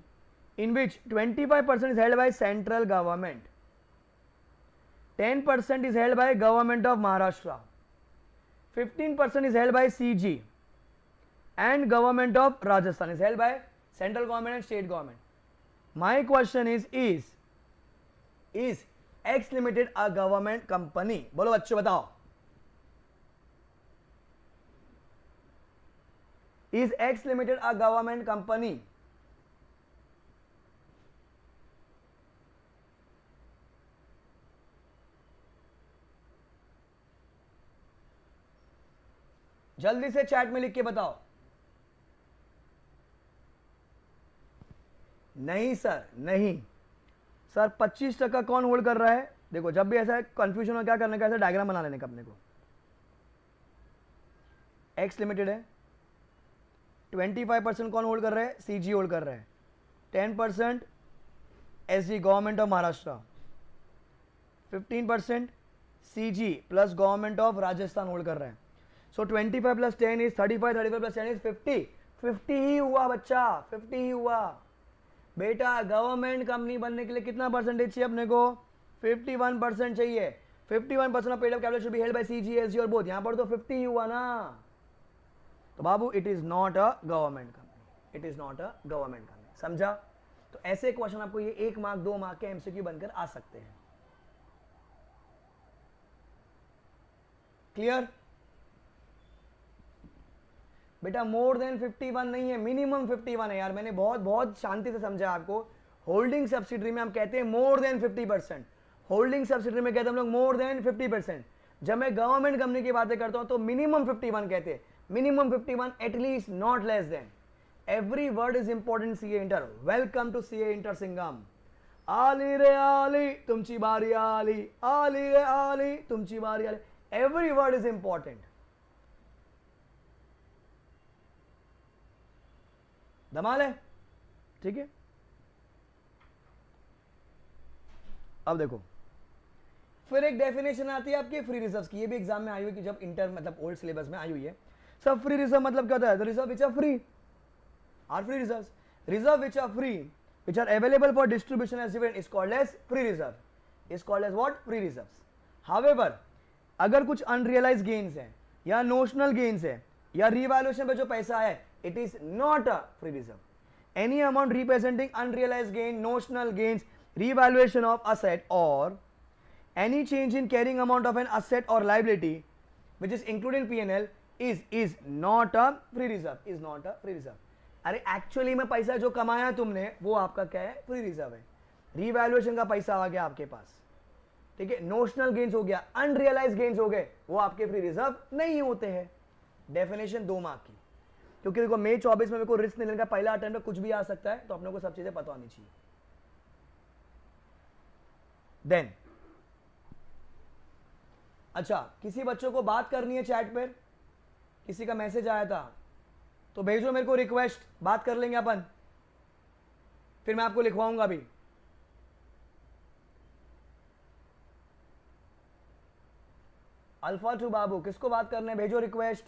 [SPEAKER 1] in which 25% is held by central government, 10% is held by government of Maharashtra, 15% is held by CG, and government of Rajasthan is held by central government and state government. My question is X Limited a government company? बोलो बच्चों बताओ, is X Limited a government company? जल्दी से चैट में लिख के बताओ। नहीं सर, नहीं सर। 25% कौन होल्ड कर रहा है? देखो जब भी ऐसा कंफ्यूजन हो क्या करने का, ऐसा डायग्राम बना लेने का अपने को। एक्स लिमिटेड है, 25% कौन होल्ड कर रहा है? सीजी होल्ड कर रहा है। 10% SG government of Maharashtra, 15% CG plus government of Rajasthan hold कर रहे हैं। सो 25 प्लस 10 इज 35, 35 प्लस 10 इज 50। 50 ही हुआ बच्चा, 50 ही हुआ बेटा। गवर्नमेंट कंपनी बनने के लिए कितना परसेंटेज चाहिए अपने को? 51% चाहिए। 51% of paid up capital should be held by CG SG or both. यहां पर तो 50 ही हुआ ना। तो बाबू it is not a government company, it is not a government company. समझा? तो ऐसे क्वेश्चन आपको ये 1 मार्क 2 मार्क के एमसीक्यू बनकर आ सकते हैं। क्लियर? बेटा मोर देन 51 नहीं है, मिनिमम 51 है यार। मैंने बहुत बहुत शांति से समझा आपको। होल्डिंग सब्सिडरी में हम कहते हैं मोर देन 50%। होल्डिंग सब्सिडरी में कहते हैं हम लोग मोर देन 50%। जब मैं गवर्नमेंट कंपनी की बातें करता हूं तो मिनिमम 51 कहते हैं, minimum 51 at least, not less than. Every word is important CA Inter. Welcome to CA Inter Singham. आली रे आली तुमची बारी आली, आली रे आली तुमची बारी आली। Every word is important. धमाल है, ठीक है। अब देखो फिर एक डेफिनेशन आती है आपकी फ्री रिजर्व्स की। ये भी एग्जाम में आई हुई कि जब इंटर मतलब ओल्ड सिलेबस में आई हुई है। सब फ्री रिजर्व मतलब क्या होता है? The reserve which are free are free reserves. Reserve which are free which are available for distribution as dividend is called as free reserve, is called as what? Free reserves. However अगर कुछ अनरियलाइज गेन्स है या नोशनल गेन्स है या रिवैल्यूएशन पे जो पैसा है, it is not a free reserve. Any amount representing unrealised gain, notional gains, revaluation of asset or any change in carrying amount of an asset or liability which is included in P&L is not a free reserve, is not a free reserve। अरे एक्चुअली में पैसा जो कमाया तुमने वो आपका क्या है? फ्री रिजर्व है। रिवैल्यूएशन का पैसा आ गया आपके पास, ठीक है। नोशनल गेन्स हो गया, अनरियलाइज गेन्स हो गए, वो आपके फ्री रिजर्व नहीं होते हैं। डेफिनेशन 2 मार्क की। क्योंकि देखो मई 24 में मेरे को रिस्क नहीं लेने का, पहला अटेम्प्ट में कुछ भी आ सकता है, तो अपने को सब चीजें पता होनी चाहिए। देन अच्छा, किसी बच्चों को बात करनी है चैट पर, किसी का मैसेज आया था तो भेजो मेरे को रिक्वेस्ट, बात कर लेंगे अपन, फिर मैं आपको लिखवाऊंगा भी। अल्फा टू बाबू किसको बात करना है? भेजो रिक्वेस्ट।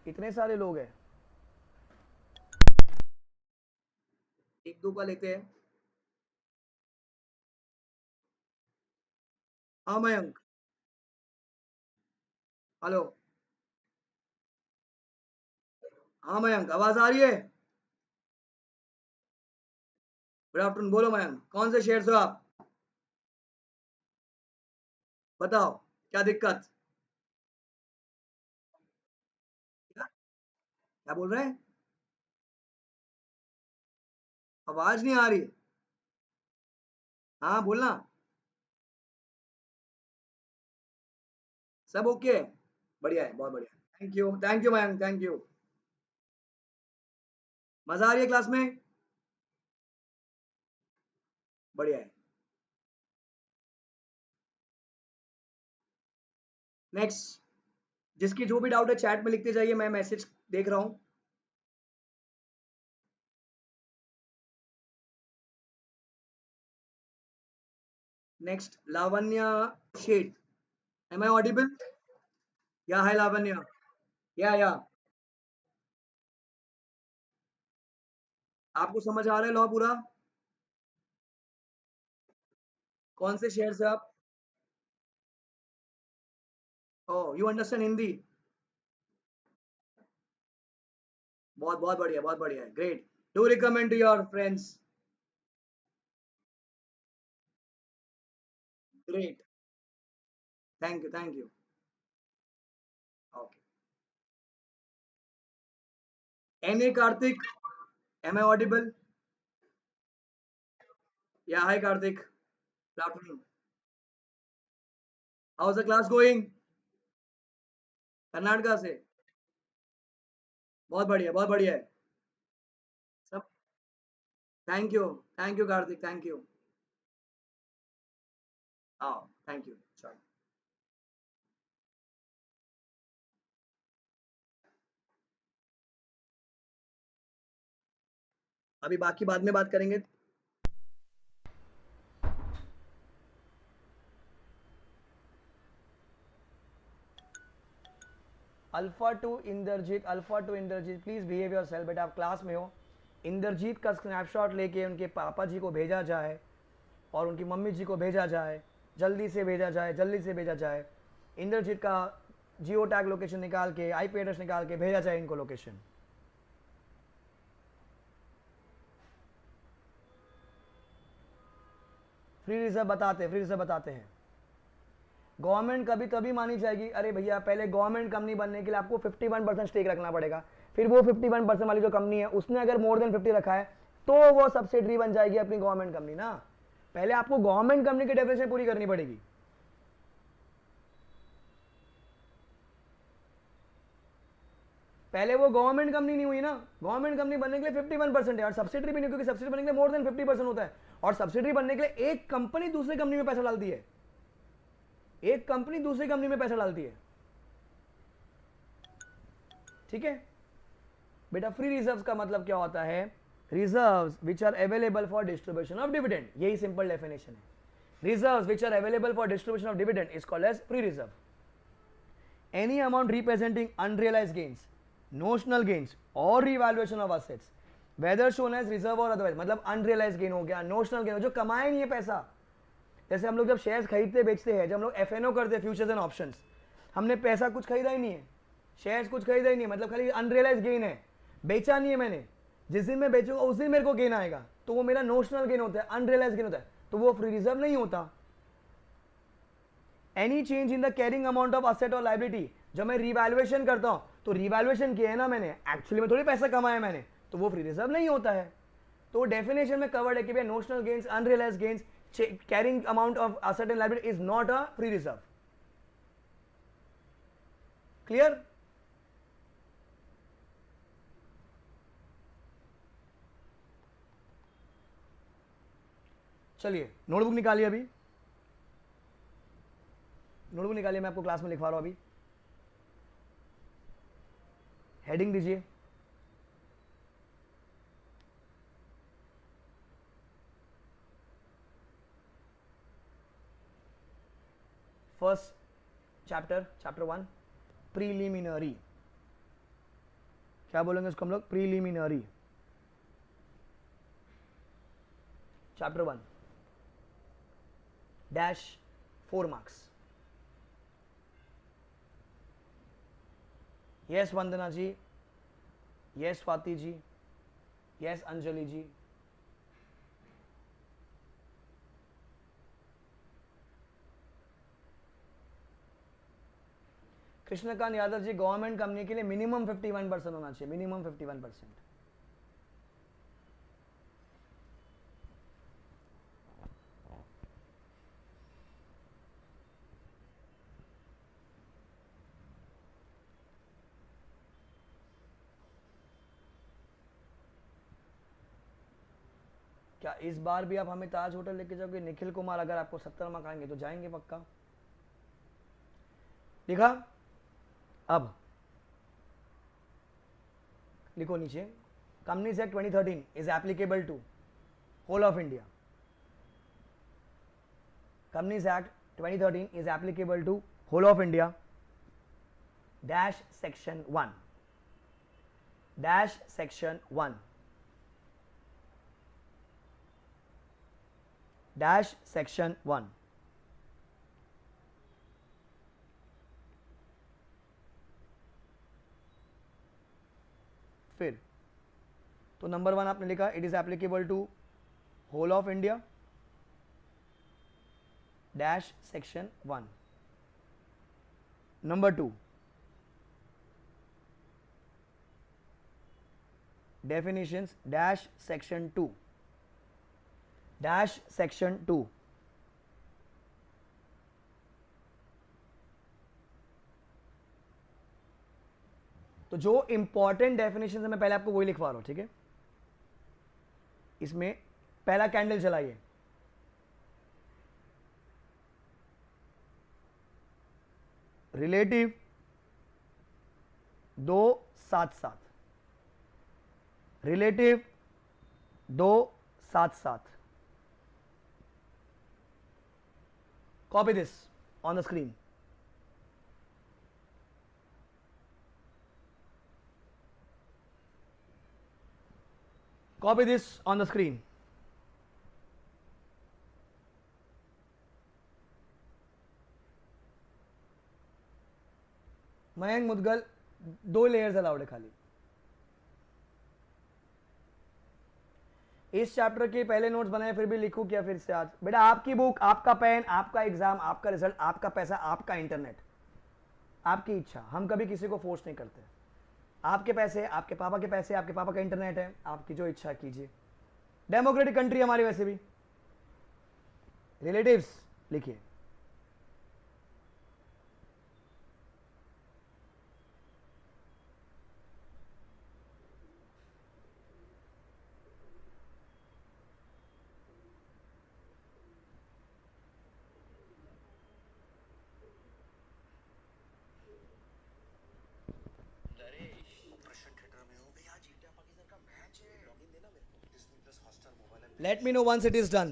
[SPEAKER 1] इतने सारे लोग हैं, एक दो का लेते हैं। हाँ मयंक, हेलो। हाँ मयंक, आवाज आ रही है? Good afternoon. बोलो मयंक, कौन से शेयर से हो आप? बताओ क्या दिक्कत? क्या क्या बोल रहे हैं? आवाज नहीं आ रही। हाँ बोलना। सब ओके है? बढ़िया है, बहुत बढ़िया। Thank you Mayank, thank you. मजा आ रही है क्लास में? बढ़िया है। नेक्स्ट, जिसकी जो भी डाउट है चैट में लिखते जाइए, मैं मैसेज देख रहा हूँ। Next Lavanya Sheth, M I audible? या है लावण्या? या आपको समझ आ रहा है लॉ पूरा? कौन से शेयर से आप? Oh you understand Hindi? बहुत बहुत बढ़िया, बहुत बढ़िया है, great. Do recommend to your friends. Great, thank you, thank you. Okay. N A Kartik, am I audible? या hi Kartik, good afternoon. How is the class going? Karnataka से? बहुत बढ़िया, बहुत बढ़िया है। Thank you Kartik, thank you. हाँ, थैंक यू, चलो। अभी बाकी बाद में बात करेंगे। Alpha to Indrajit please behave your self. बेटा आप क्लास में हो, इंद्रजीत का स्नैपशॉट लेके उनके पापा जी को भेजा जाए और उनकी मम्मी जी को भेजा जाए, जल्दी से भेजा जाए, जल्दी से भेजा जाए। इंद्रजीत का जियो टैग लोकेशन निकाल के, आईपी एड्रेस निकाल के भेजा जाए इनको लोकेशन। फ्री रिजर्व बताते हैं। गवर्नमेंट कभी तभी मानी जाएगी, अरे भैया पहले गवर्नमेंट कंपनी बनने के लिए आपको 51% स्टेक रखना पड़ेगा, फिर वो 51% वाली जो कंपनी है उसने अगर मोर देन 50 रखा है तो वो सब्सिडरी बन जाएगी अपनी गवर्नमेंट कंपनी ना। पहले आपको गवर्नमेंट कंपनी की डेफिनेशन पूरी करनी पड़ेगी। पहले वो गवर्नमेंट कंपनी नहीं हुई ना, गवर्नमेंट कंपनी बनने के लिए 51% है और सब्सिडरी भी नहीं, क्योंकि सब्सिडरी बनने के लिए मोर देन 50% होता है और सब्सिडरी बनने के लिए एक कंपनी दूसरी कंपनी में पैसा डालती है, एक कंपनी दूसरी कंपनी में पैसा डालती है। ठीक है बेटा, फ्री रिजर्व्स का मतलब क्या होता है? Reserves which are available for distribution of dividend, यही सिंपल डेफिनेशन है। Reserves which are available for distribution of dividend is called as free reserve. Any amount representing unrealized gains, notional gains or revaluation of assets, whether shown as reserve or otherwise, मतलब unrealized gain हो गया, notional gain जो कमाए नहीं है पैसा। जैसे हम लोग जब शेयर्स खरीदते बेचते हैं, जब हम लोग एफएनओ करते हैं, फ्यूचर्स एंड ऑप्शंस, हमने पैसा कुछ खरीदा ही नहीं है, शेयर्स कुछ खरीदा ही नहीं है, मतलब खाली अनरियलाइज गेन है, बेचा नहीं है मैंने, जिस दिन मैं बेचूंगा उस दिन मेरे को गेन आएगा, तो वो मेरा नोशनल गेन होता है, अनरियलाइज गेन होता है, तो वो फ्री रिजर्व नहीं होता। Any change in the carrying amount of asset और लाइबिलिटी, जब मैं रिवैल्यूएशन करता हूं तो रिवैल्यूएशन किया है ना मैंने, एक्चुअली में थोड़ी पैसा कमाया मैंने, तो वो फ्री रिजर्व नहीं होता है। तो डेफिनेशन में कवर्ड है कि भाई notional gains, unrealised gains, carrying amount of asset and liability is not a free reserve. Clear? चलिए नोटबुक निकालिए, अभी नोटबुक निकालिए, मैं आपको क्लास में लिखवा रहा हूं। अभी हेडिंग दीजिए, फर्स्ट चैप्टर 1 प्रीलिमिनरी। क्या बोलेंगे उसको हम लोग? Preliminary. Chapter 1 dash 4 marks. Yes Vandana ji, yes Swati ji, yes Anjali ji. Krishnakant Yadav ji, government company के लिए मिनिमम 51% होना चाहिए, मिनिमम 51%। क्या इस बार भी आप हमें ताज होटल लेके जाओगे? निखिल कुमार, अगर आपको 70 मार्क आएंगे तो जाएंगे पक्का। लिखा? अब लिखो नीचे, Companies Act 2013 is applicable to whole of India. Companies Act 2013 is applicable to whole of India dash section 1 dash section 1 dash section 1। फिर तो नंबर 1 आपने लिखा, it is applicable to whole of India dash section 1। Number 2 definitions dash section 2 dash section 2। तो जो इंपॉर्टेंट डेफिनेशन है मैं पहले आपको वही लिखवा रहा हूं, ठीक है? इसमें पहला candle जलाइए, relative 2 7 7, relative 2 7 7. Copy this on the screen. Copy this on the screen. Mayank Mudgal 2 layers allowed है खाली. इस चैप्टर के पहले नोट्स बनाए फिर भी लिखूं क्या फिर से आज? बेटा आपकी बुक, आपका पेन, आपका एग्जाम, आपका रिजल्ट, आपका पैसा, आपका इंटरनेट, आपकी इच्छा. हम कभी किसी को फोर्स नहीं करते. आपके पैसे, आपके पापा के पैसे, आपके पापा का इंटरनेट है, आपकी जो इच्छा कीजिए. डेमोक्रेटिक कंट्री हमारी वैसे भी. रिलेटिव्स लिखिए. Let me know once it is done.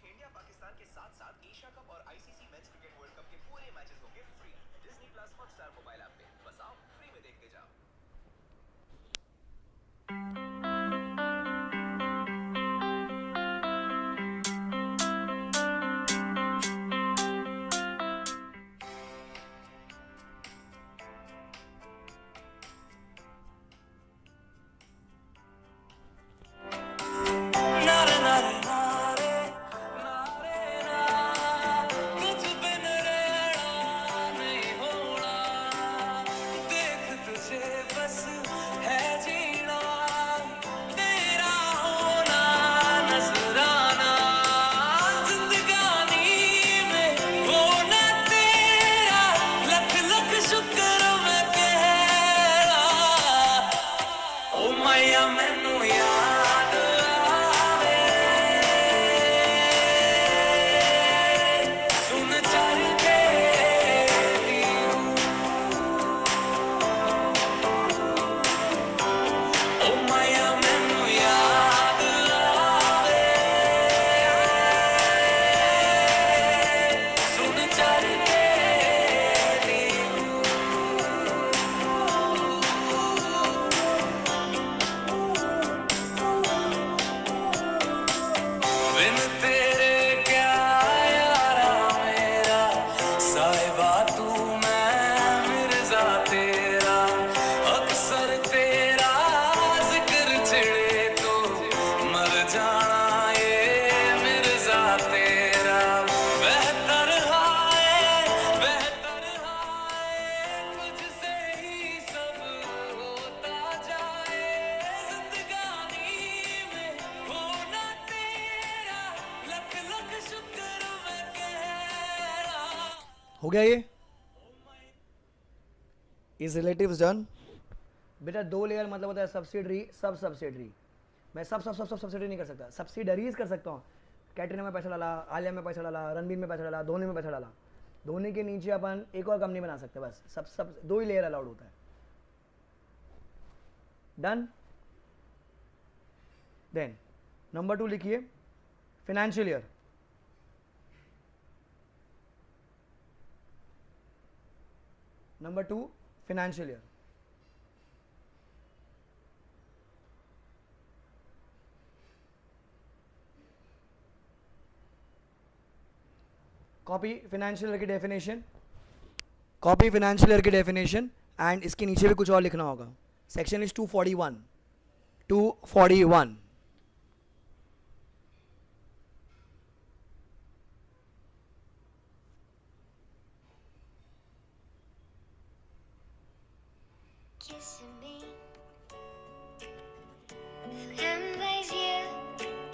[SPEAKER 2] India Pakistan के साथ साथ एशिया कप और ICC men's cricket world cup के पूरे मैचेस होंगे free Disney plus Hotstar mobile app पे. बस आओ फ्री में देखते जाओ.
[SPEAKER 1] हो गया ये? Is relatives done? बेटा 2 लेयर मतलब होता है सब्सिडरी, सब सब्सिडरी. मैं सब सब्सिडरी नहीं कर सकता, सब्सिडरीज कर सकता हूँ. कैटरीना में पैसा डाला, आलिया में पैसा डाला, रणबीर में पैसा डाला, धोनी में पैसा डाला. धोनी के नीचे अपन एक और कंपनी बना सकते हैं. बस सब 2 ही लेयर अलाउड होता है. डन. देन नंबर 2 लिखिए, financial year. Number 2 financial year. Copy financial year की डेफिनेशन, कॉपी फाइनेंशियल ईयर की डेफिनेशन. एंड इसके नीचे भी कुछ और लिखना होगा. Section is 241. 241.
[SPEAKER 3] Kissing me, ferme mes yeux,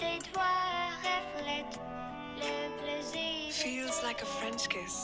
[SPEAKER 3] tes doigts reflètent le plaisir.
[SPEAKER 4] Feels like a French kiss.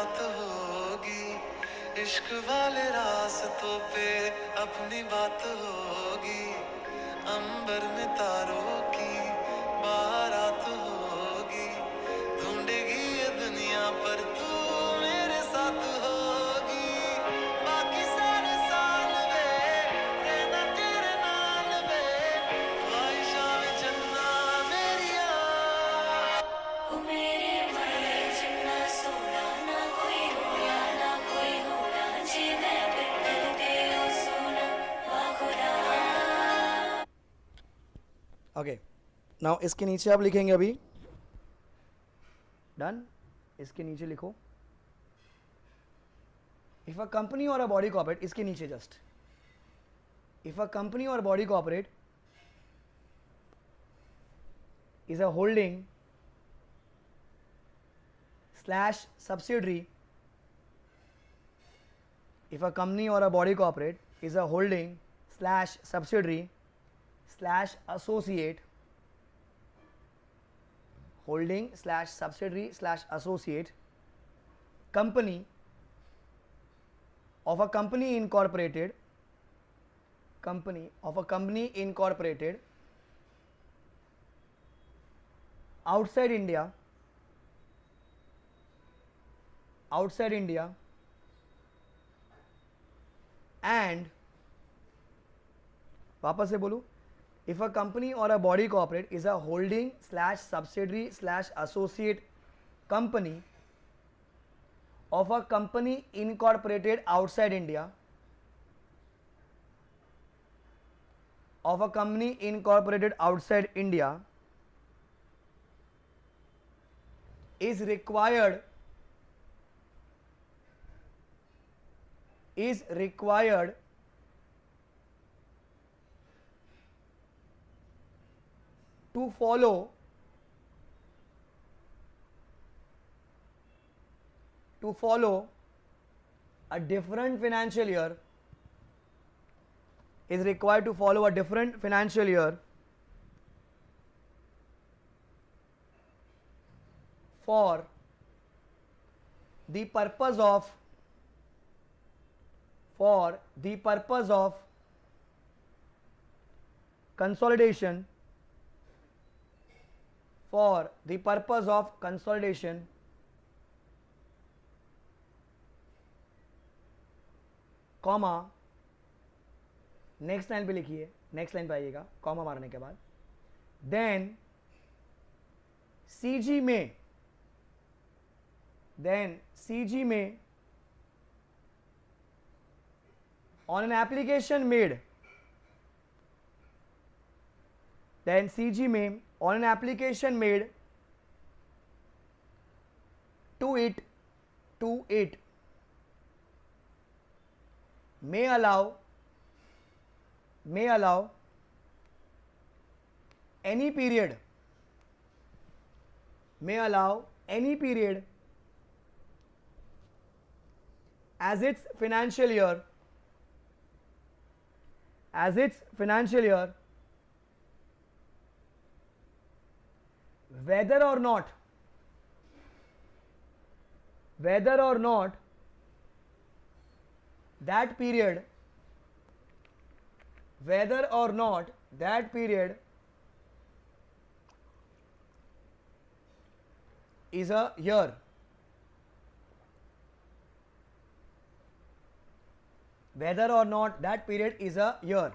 [SPEAKER 5] रात होगी, इश्क वाले रास्तों पे अपनी बात होगी, अंबर में तारों की बारात होगी, ढूंढेगी ये दुनिया पर तू मेरे साथ होगी, बाकी सारे साल वे रहना तेरे नाल वे, ख्वाहिशां में चलना मेरिया।
[SPEAKER 3] ओ मेरे वाले जिन्ना सोना ना कोई होया ना कोई होना जी मैं बिल्कुल ते ओ सोना वाह खुदा।
[SPEAKER 1] ओके, नाउ इसके नीचे आप लिखेंगे अभी, डन। इसके नीचे लिखो, इफ अ कंपनी और अ बॉडी कॉर्पोरेट, इसके नीचे जस्ट, इफ अ कंपनी और body corporate is a holding slash subsidiary, if a company or a body corporate is a holding slash subsidiary slash associate, holding slash subsidiary slash associate company of a company incorporated, company of a company incorporated outside India, outside India, and वापस से बोलूँ, if a company or a body corporate is a holding slash subsidiary slash associate company of a company incorporated outside India, of a company incorporated outside India, is required to follow a different financial year, is required to follow a different financial year for the purpose of consolidation, for the purpose of consolidation, comma, next line पे लिखिए, नेक्स्ट लाइन पे आइएगा कॉमा मारने के बाद, देन सीजी में on an application made, then CG में on an application made to it may allow any period, as its financial year, whether or not that period is a year, whether or not that period is a year.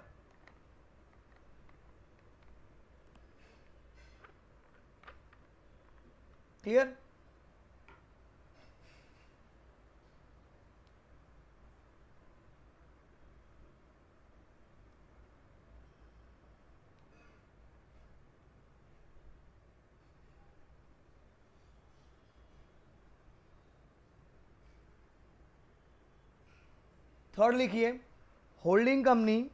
[SPEAKER 1] Clear? Third लिखिए, होल्डिंग कंपनी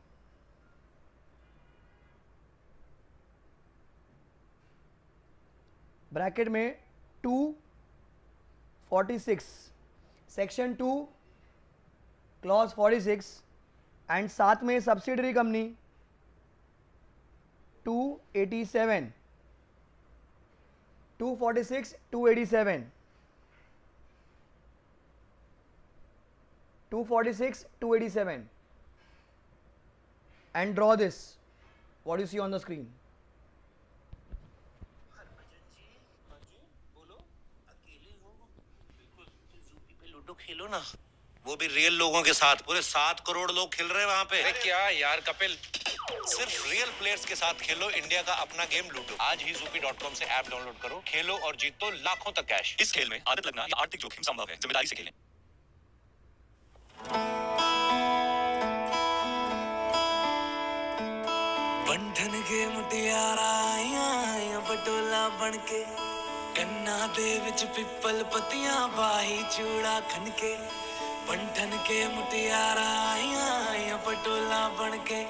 [SPEAKER 1] ब्रैकेट में 246 सेक्शन 2 क्लॉज 46 एंड साथ में subsidiary company 287, 246 287 246, 287. And draw this. What do you see on the screen?
[SPEAKER 6] Harbhajan ji, हाँ जी, बोलो। अकेले हो? बिल्कुल, ज़ूपी पे लूडो खेलो ना। वो भी रियल लोगों के साथ। पूरे 7 करोड़ लोग खेल रहे हैं वहाँ पे।
[SPEAKER 2] अरे क्या यार कपिल,
[SPEAKER 6] सिर्फ रियल प्लेयर्स के साथ खेलो इंडिया का अपना गेम लूडो। आज ही Zoopy.com से ऐप डाउनलोड करो, खेलो और जीतो लाखों तक कैश।
[SPEAKER 7] इस खेल में आदत लगना या आर्थिक जोखिम संभव है। जिम्मेदारी से खेलें।
[SPEAKER 5] बंधन के मुटियारा आया पटोला बनके कन्ना दे विच पिपल पतियां बाही चूड़ा खनके बंधन के मुटियारा आया पटोला बनके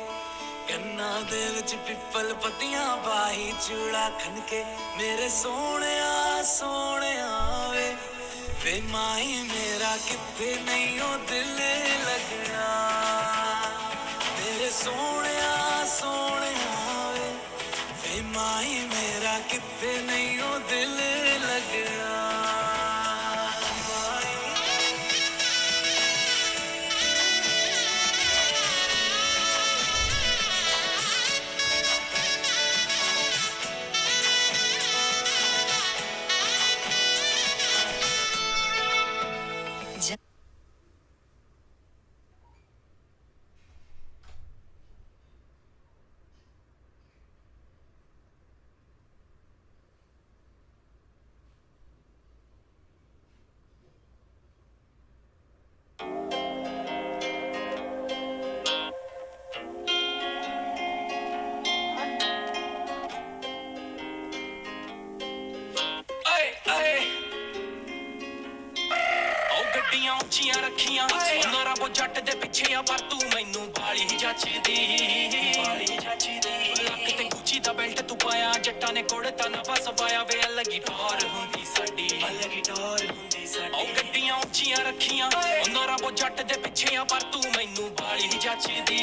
[SPEAKER 5] कन्ना दे विच पिपल पतियां बाही चूड़ा खनके मेरे सोहणिया वे माही मेरा किथे नहीं ओ दिल लगना मेरे सोहणिया वे माही मेरा किथे नहीं ओ दिल लगना
[SPEAKER 8] ਗੱਡੀਆਂ ਉੱਚੀਆਂ ਰੱਖੀਆਂ ਉਹਨਾਂ ਰੱਬੋ ਜੱਟ ਦੇ ਪਿੱਛੇ ਆ ਪਰ ਤੂੰ ਮੈਨੂੰ ਬਾਲੀ ਜੱਚਦੀ ਲੱਕ ਤੇ ਗੁੱਚੀ ਦਾ ਬੈਲਟ ਤੂੰ ਪਾਇਆ ਜੱਟਾਂ ਨੇ ਕੋੜਤਾ ਨਾ ਫਸ ਪਾਇਆ ਵੇ ਅਲੱਗੀ ਟੌਰ ਹੁੰਦੀ ਸਾਡੀ ਉਹ ਗੱਡੀਆਂ ਉੱਚੀਆਂ ਰੱਖੀਆਂ ਉਹਨਾਂ ਰੱਬੋ ਜੱਟ ਦੇ ਪਿੱਛੇ ਆ ਪਰ ਤੂੰ ਮੈਨੂੰ ਬਾਲੀ ਜੱਚਦੀ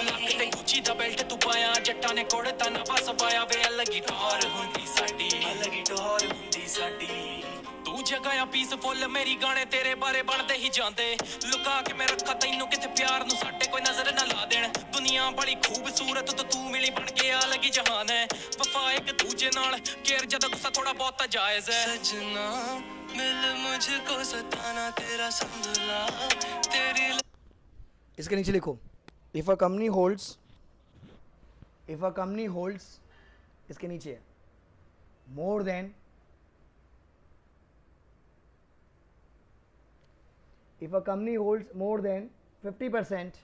[SPEAKER 8] ਲੱਕ ਤੇ ਗੁੱਚੀ ਦਾ ਬੈਲਟ ਤੂੰ ਪਾਇਆ ਜੱਟਾਂ ਨੇ ਕੋੜਤਾ ਨਾ ਫਸ ਪਾਇਆ ਵੇ ਅਲੱਗੀ ਟੌਰ ਹੁੰਦੀ ਸਾਡੀ ਤੂੰ ਜਗ੍ਹਾ ਆ ਪੀਸਫੁੱਲ ਮੇਰੀ ਗਾਣੇ ਤੇਰੇ ਬਾਰੇ ਬਣਦੇ ਹੀ ਜਾਂਦੇ ਲੁਕਾ ਕੇ ਮੈਂ ਰੱਖਾ ਤੈਨੂੰ ਕਿਤੇ ਪਿਆਰ ਨੂੰ ਸਾਡੇ ਕੋਈ ਨਜ਼ਰ ਨਾ ਲਾ ਦੇਣ ਦੁਨੀਆ ਬੜੀ ਖੂਬਸੂਰਤ ਤੇ ਤੂੰ ਮਿਲੀ ਬਣ ਕੇ ਆ ਲੱਗੀ ਜਹਾਨ ਹੈ ਵਫਾ ਇੱਕ ਦੂਜੇ ਨਾਲ ਕੇਅਰ ਜਦੋਂ ਗੁੱਸਾ ਥੋੜਾ ਬਹੁਤਾ ਜਾਇਜ਼ ਹੈ
[SPEAKER 5] सजना मिल मुझको सताना तेरा संभला तेरी
[SPEAKER 1] इसके नीचे लिखो इफ अ कंपनी होल्ड्स इसके नीचे more than if a company holds more than 50%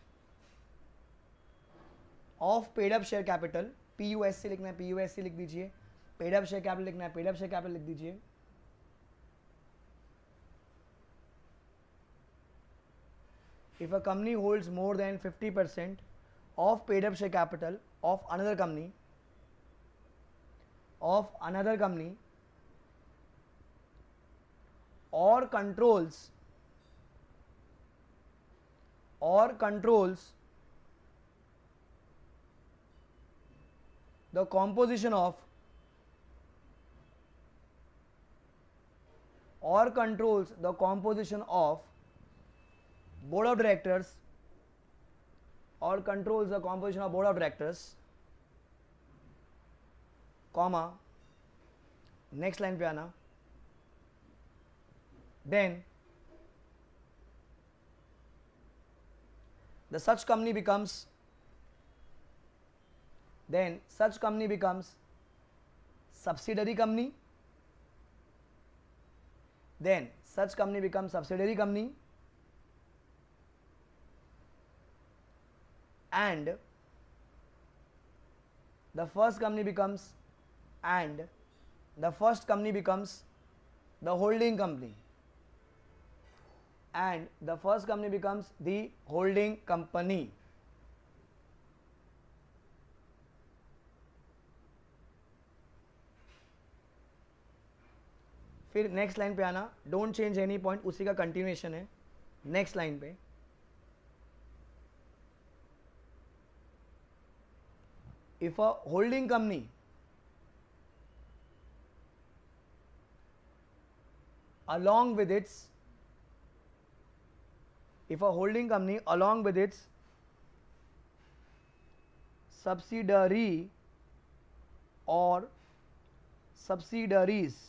[SPEAKER 1] of paid up share capital PUSC लिखना है PUSC लिख दीजिए पेड अप शेयर कैपिटल लिखना है पेड अप शेयर कैपिटल लिख दीजिए if a company holds more than 50% of paid up share capital of another company or controls the composition of board of directors comma next line पे आना then such company becomes subsidiary company and the first company becomes the holding company फिर नेक्स्ट लाइन पे आना डोंट चेंज एनी पॉइंट उसी का कंटिन्यूएशन है नेक्स्ट लाइन पे if a holding company along with its if a holding company along with its subsidiary or subsidiaries,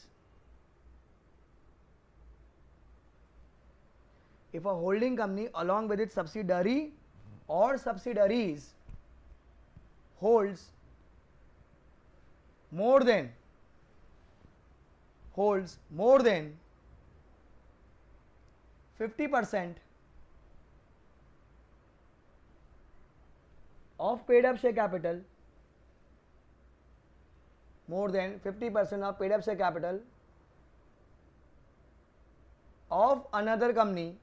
[SPEAKER 1] if a holding company along with its subsidiary or subsidiaries holds more than 50% of paid up share capital, more than 50% of paid up share capital of another company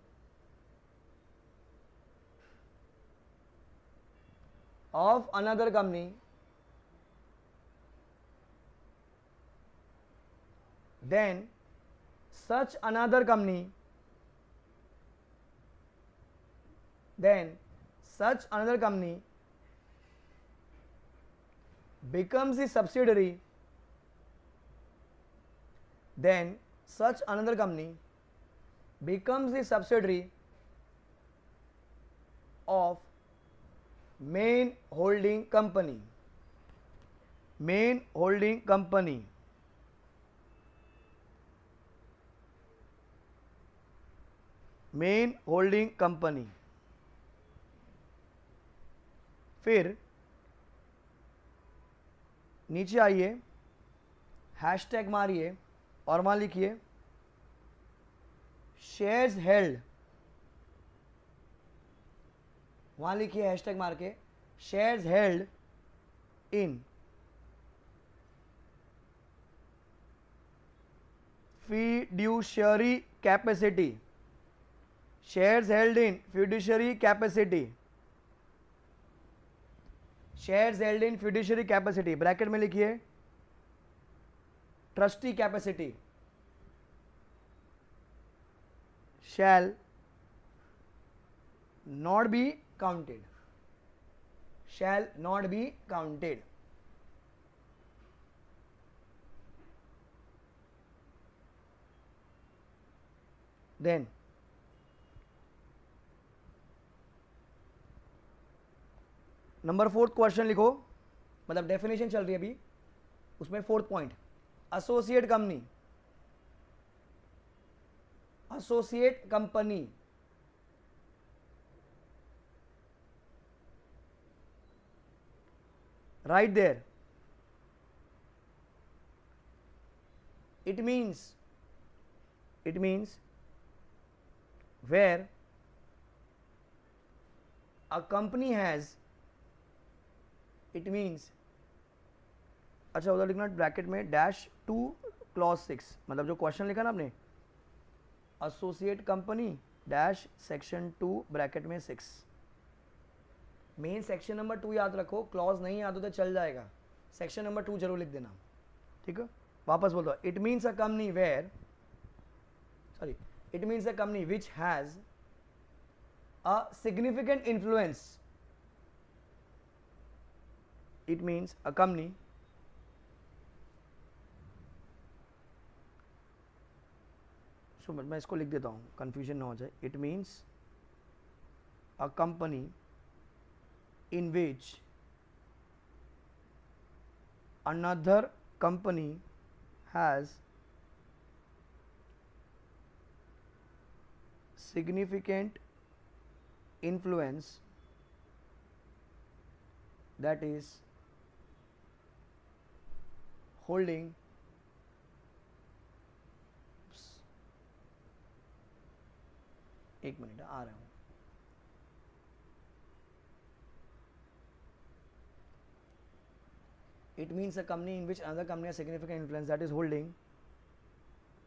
[SPEAKER 1] then such another company becomes the subsidiary, of main holding company. फिर नीचे आइए, हैशटैग मारिए और वहां लिखिए शेयर्स हेल्ड, वहां लिखिए हैशटैग मार के shares held in fiduciary capacity, shares held in fiduciary capacity, bracket में लिखिए trustee capacity, shall not be counted, then number 4 question लिखो, मतलब डेफिनेशन चल रही है अभी, उसमें 4th point associate company right there, it means where a company has, अच्छा उधर लिखना ब्रैकेट में -2 क्लॉज 6, मतलब जो क्वेश्चन लिखा ना आपने एसोसिएट कंपनी -सेक्शन 2 ब्रैकेट में 6, मेन सेक्शन नंबर 2 याद रखो, क्लॉज नहीं याद हो तो चल जाएगा, सेक्शन नंबर 2 जरूर लिख देना, ठीक है। वापस बोल दो, it means a company which has a significant influence, it means a company so मैं इसको लिख देता हूँ कंफ्यूजन ना हो जाए, it means a company in which another company has significant influence, that is holding एक मिनट आ रहा हूं, it means a company in which another company has significant influence, that is holding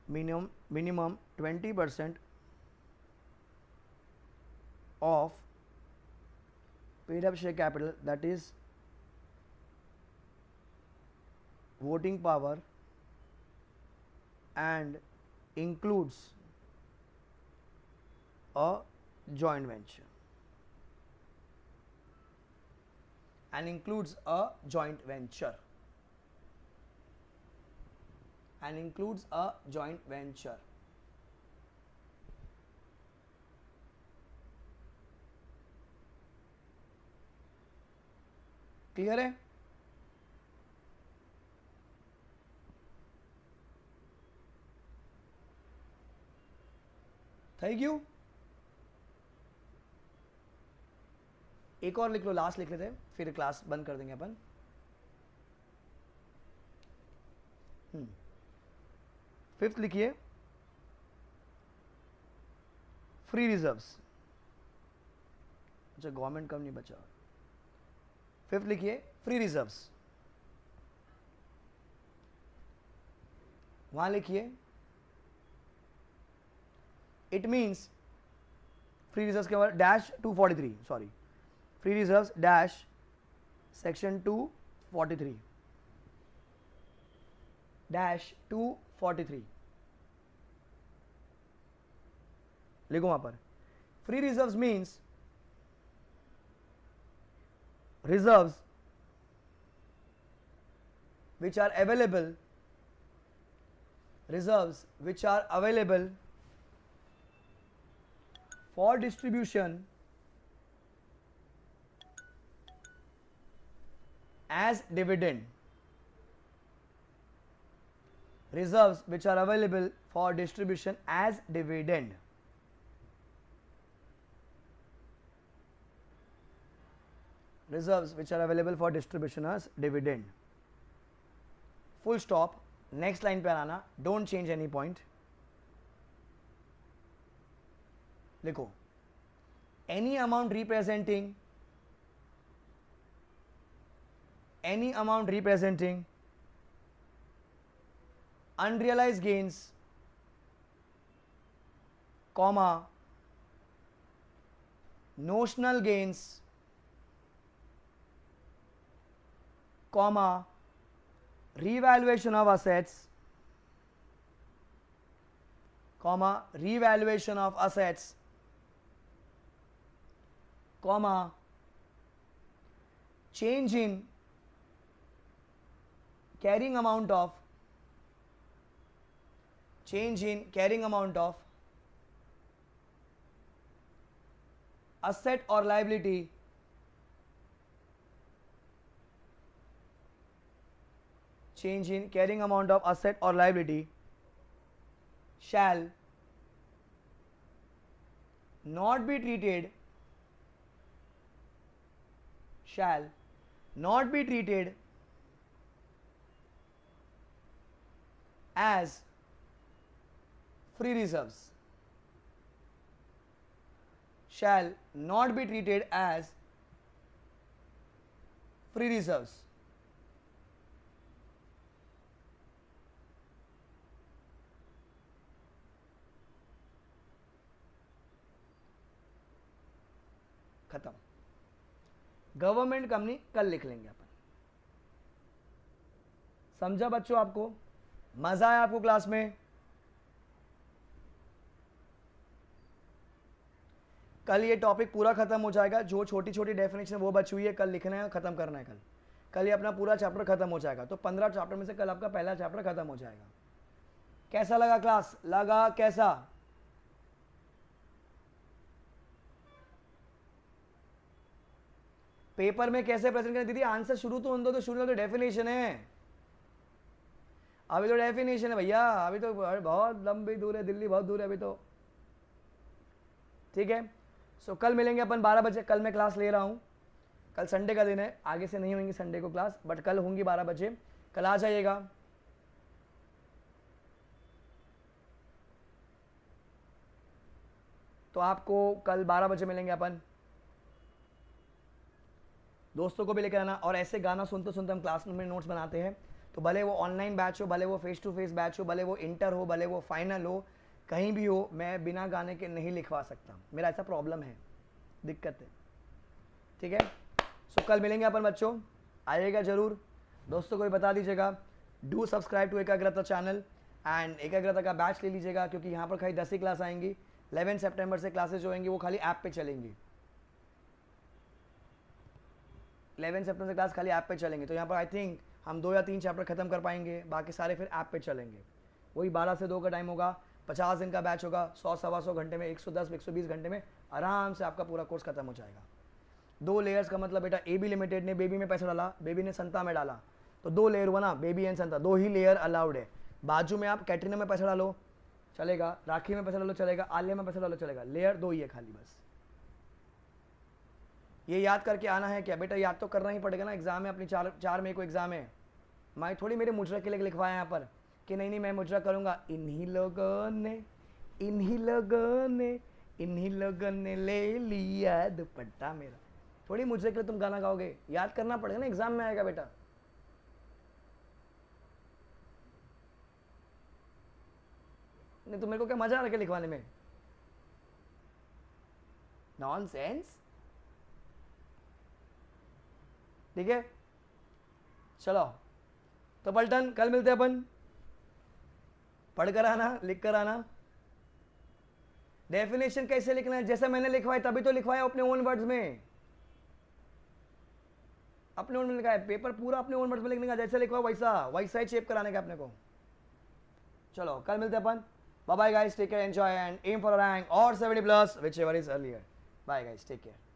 [SPEAKER 1] minimum 20% of paid up share capital, that is voting power, and includes a joint venture, clear है? Thank you. एक और लिख लो, लास्ट लिख लेते हैं, फिर क्लास बंद कर देंगे अपन। फिफ्थ लिखिए, फ्री रिजर्व्स। अच्छा, गवर्नमेंट कम नहीं बचा। फिफ्थ लिखिए, फ्री रिजर्व्स। वहां लिखिए, इट मीन्स फ्री रिजर्व्स के बाद dash 243, sorry, free reserves dash section 243 dash 243 लिखो वहां पर। Free reserves means reserves which are available for distribution as dividend. Reserves which are available for distribution as dividend. Reserves which are available for distribution as dividend. Full stop. Next line पे आना, don't change any point. लिखो, any amount representing unrealized gains, comma, notional gains, comma, revaluation of assets, comma, revaluation of assets, comma, change in carrying amount of asset or liability shall not be treated as free reserves. Shall not be treated as free reserves. खत्म। गवर्नमेंट कंपनी कल लिख लेंगे अपन। समझा बच्चों? आपको मजा आया आपको क्लास में? कल ये टॉपिक पूरा खत्म हो जाएगा। जो छोटी छोटी डेफिनेशन वो बची हुई है कल लिखना है, खत्म करना है। कल ये अपना पूरा चैप्टर खत्म हो जाएगा। तो 15 चैप्टर में से कल आपका पहला चैप्टर खत्म हो जाएगा। कैसा लगा क्लास? लगा कैसा? पेपर में कैसे प्रेजेंट करें? दीदी आंसर शुरू तो होने दो, तो शुरू तो डेफिनेशन है। अभी तो डेफिनेशन है भैया, अभी तो बहुत लंबी दूर है, दिल्ली बहुत दूर है अभी तो। ठीक है, सो कल मिलेंगे अपन 12 बजे। कल मैं क्लास ले रहा हूँ। कल संडे का दिन है, आगे से नहीं होंगी संडे को क्लास, बट कल होंगी 12 बजे। कल आ जाइएगा। तो आपको कल 12 बजे मिलेंगे अपन। दोस्तों को भी लेकर आना। और ऐसे गाना सुनते सुनते हम क्लास में नोट्स बनाते हैं। तो भले वो ऑनलाइन बैच हो, भले वो फेस टू फेस बैच हो, भले वो इंटर हो, भले वो फाइनल हो, कहीं भी हो, मैं बिना गाने के नहीं लिखवा सकता। मेरा ऐसा प्रॉब्लम है, दिक्कत है। ठीक है, सो कल मिलेंगे अपन बच्चों। आइएगा जरूर। दोस्तों को भी बता दीजिएगा, डू सब्सक्राइब टू एकाग्रता चैनल एंड एकाग्रता का बैच ले लीजिएगा, क्योंकि यहाँ पर खाली 10 ही क्लास आएंगी। 11 सितंबर से क्लासेज जो होंगी वो खाली ऐप पे चलेंगी। 11 सितंबर से क्लास खाली ऐप पे चलेंगे। तो यहाँ पर आई थिंक हम 2 या 3 चैप्टर खत्म कर पाएंगे, बाकी सारे फिर ऐप पे चलेंगे। वही 12 से 2 का टाइम होगा। 50 दिन का बैच होगा। 100 सवा 100 घंटे में, 110 120 घंटे में आराम से आपका पूरा कोर्स खत्म हो जाएगा। 2 लेयर्स का मतलब बेटा AB लिमिटेड ने बेबी में पैसा डाला, बेबी ने संता में डाला, तो 2 लेयर हुआ ना, baby and Santa, 2 he layer allowed है। बाजू में आप कैटरीना में पैसा डालो चलेगा, राखी में पैसा डालो चलेगा, आलिया में पैसा डालो चलेगा, लेयर 2 ही है खाली बस। ये याद करके आना है क्या बेटा, याद तो करना ही पड़ेगा ना, एग्जाम है अपनी 4 मई को एग्जाम है। मैं थोड़ी मेरे मुजरा के लिए लिखवाया यहाँ पर कि नहीं मैं मुजरा करूँगा, इन्हीं लोगों ने ले लिया दुपट्टा मेरा, थोड़ी मुजरे के लिए तुम गाना गाओगे, याद करना पड़ेगा ना, एग्जाम में आएगा बेटा। नहीं तो मेरे को क्या मजा आ रहा है लिखवाने में, नॉनसेंस। ठीक है चलो तो पलटन, कल मिलते हैं अपन, पढ़कर आना, लिख कर आना। डेफिनेशन कैसे लिखना है, जैसे मैंने लिखवाया तभी तो लिखवाया अपने ओन वर्ड्स में, अपने ओन में लिखा है, पेपर पूरा अपने ओन वर्ड्स में लिखने का, जैसे लिखवा वैसा ही शेप कराने का अपने को। चलो कल मिलते हैं अपन, bye bye guys, take care, enjoy and aim for rank और 70+ whichever is earlier. Bye guys, take care.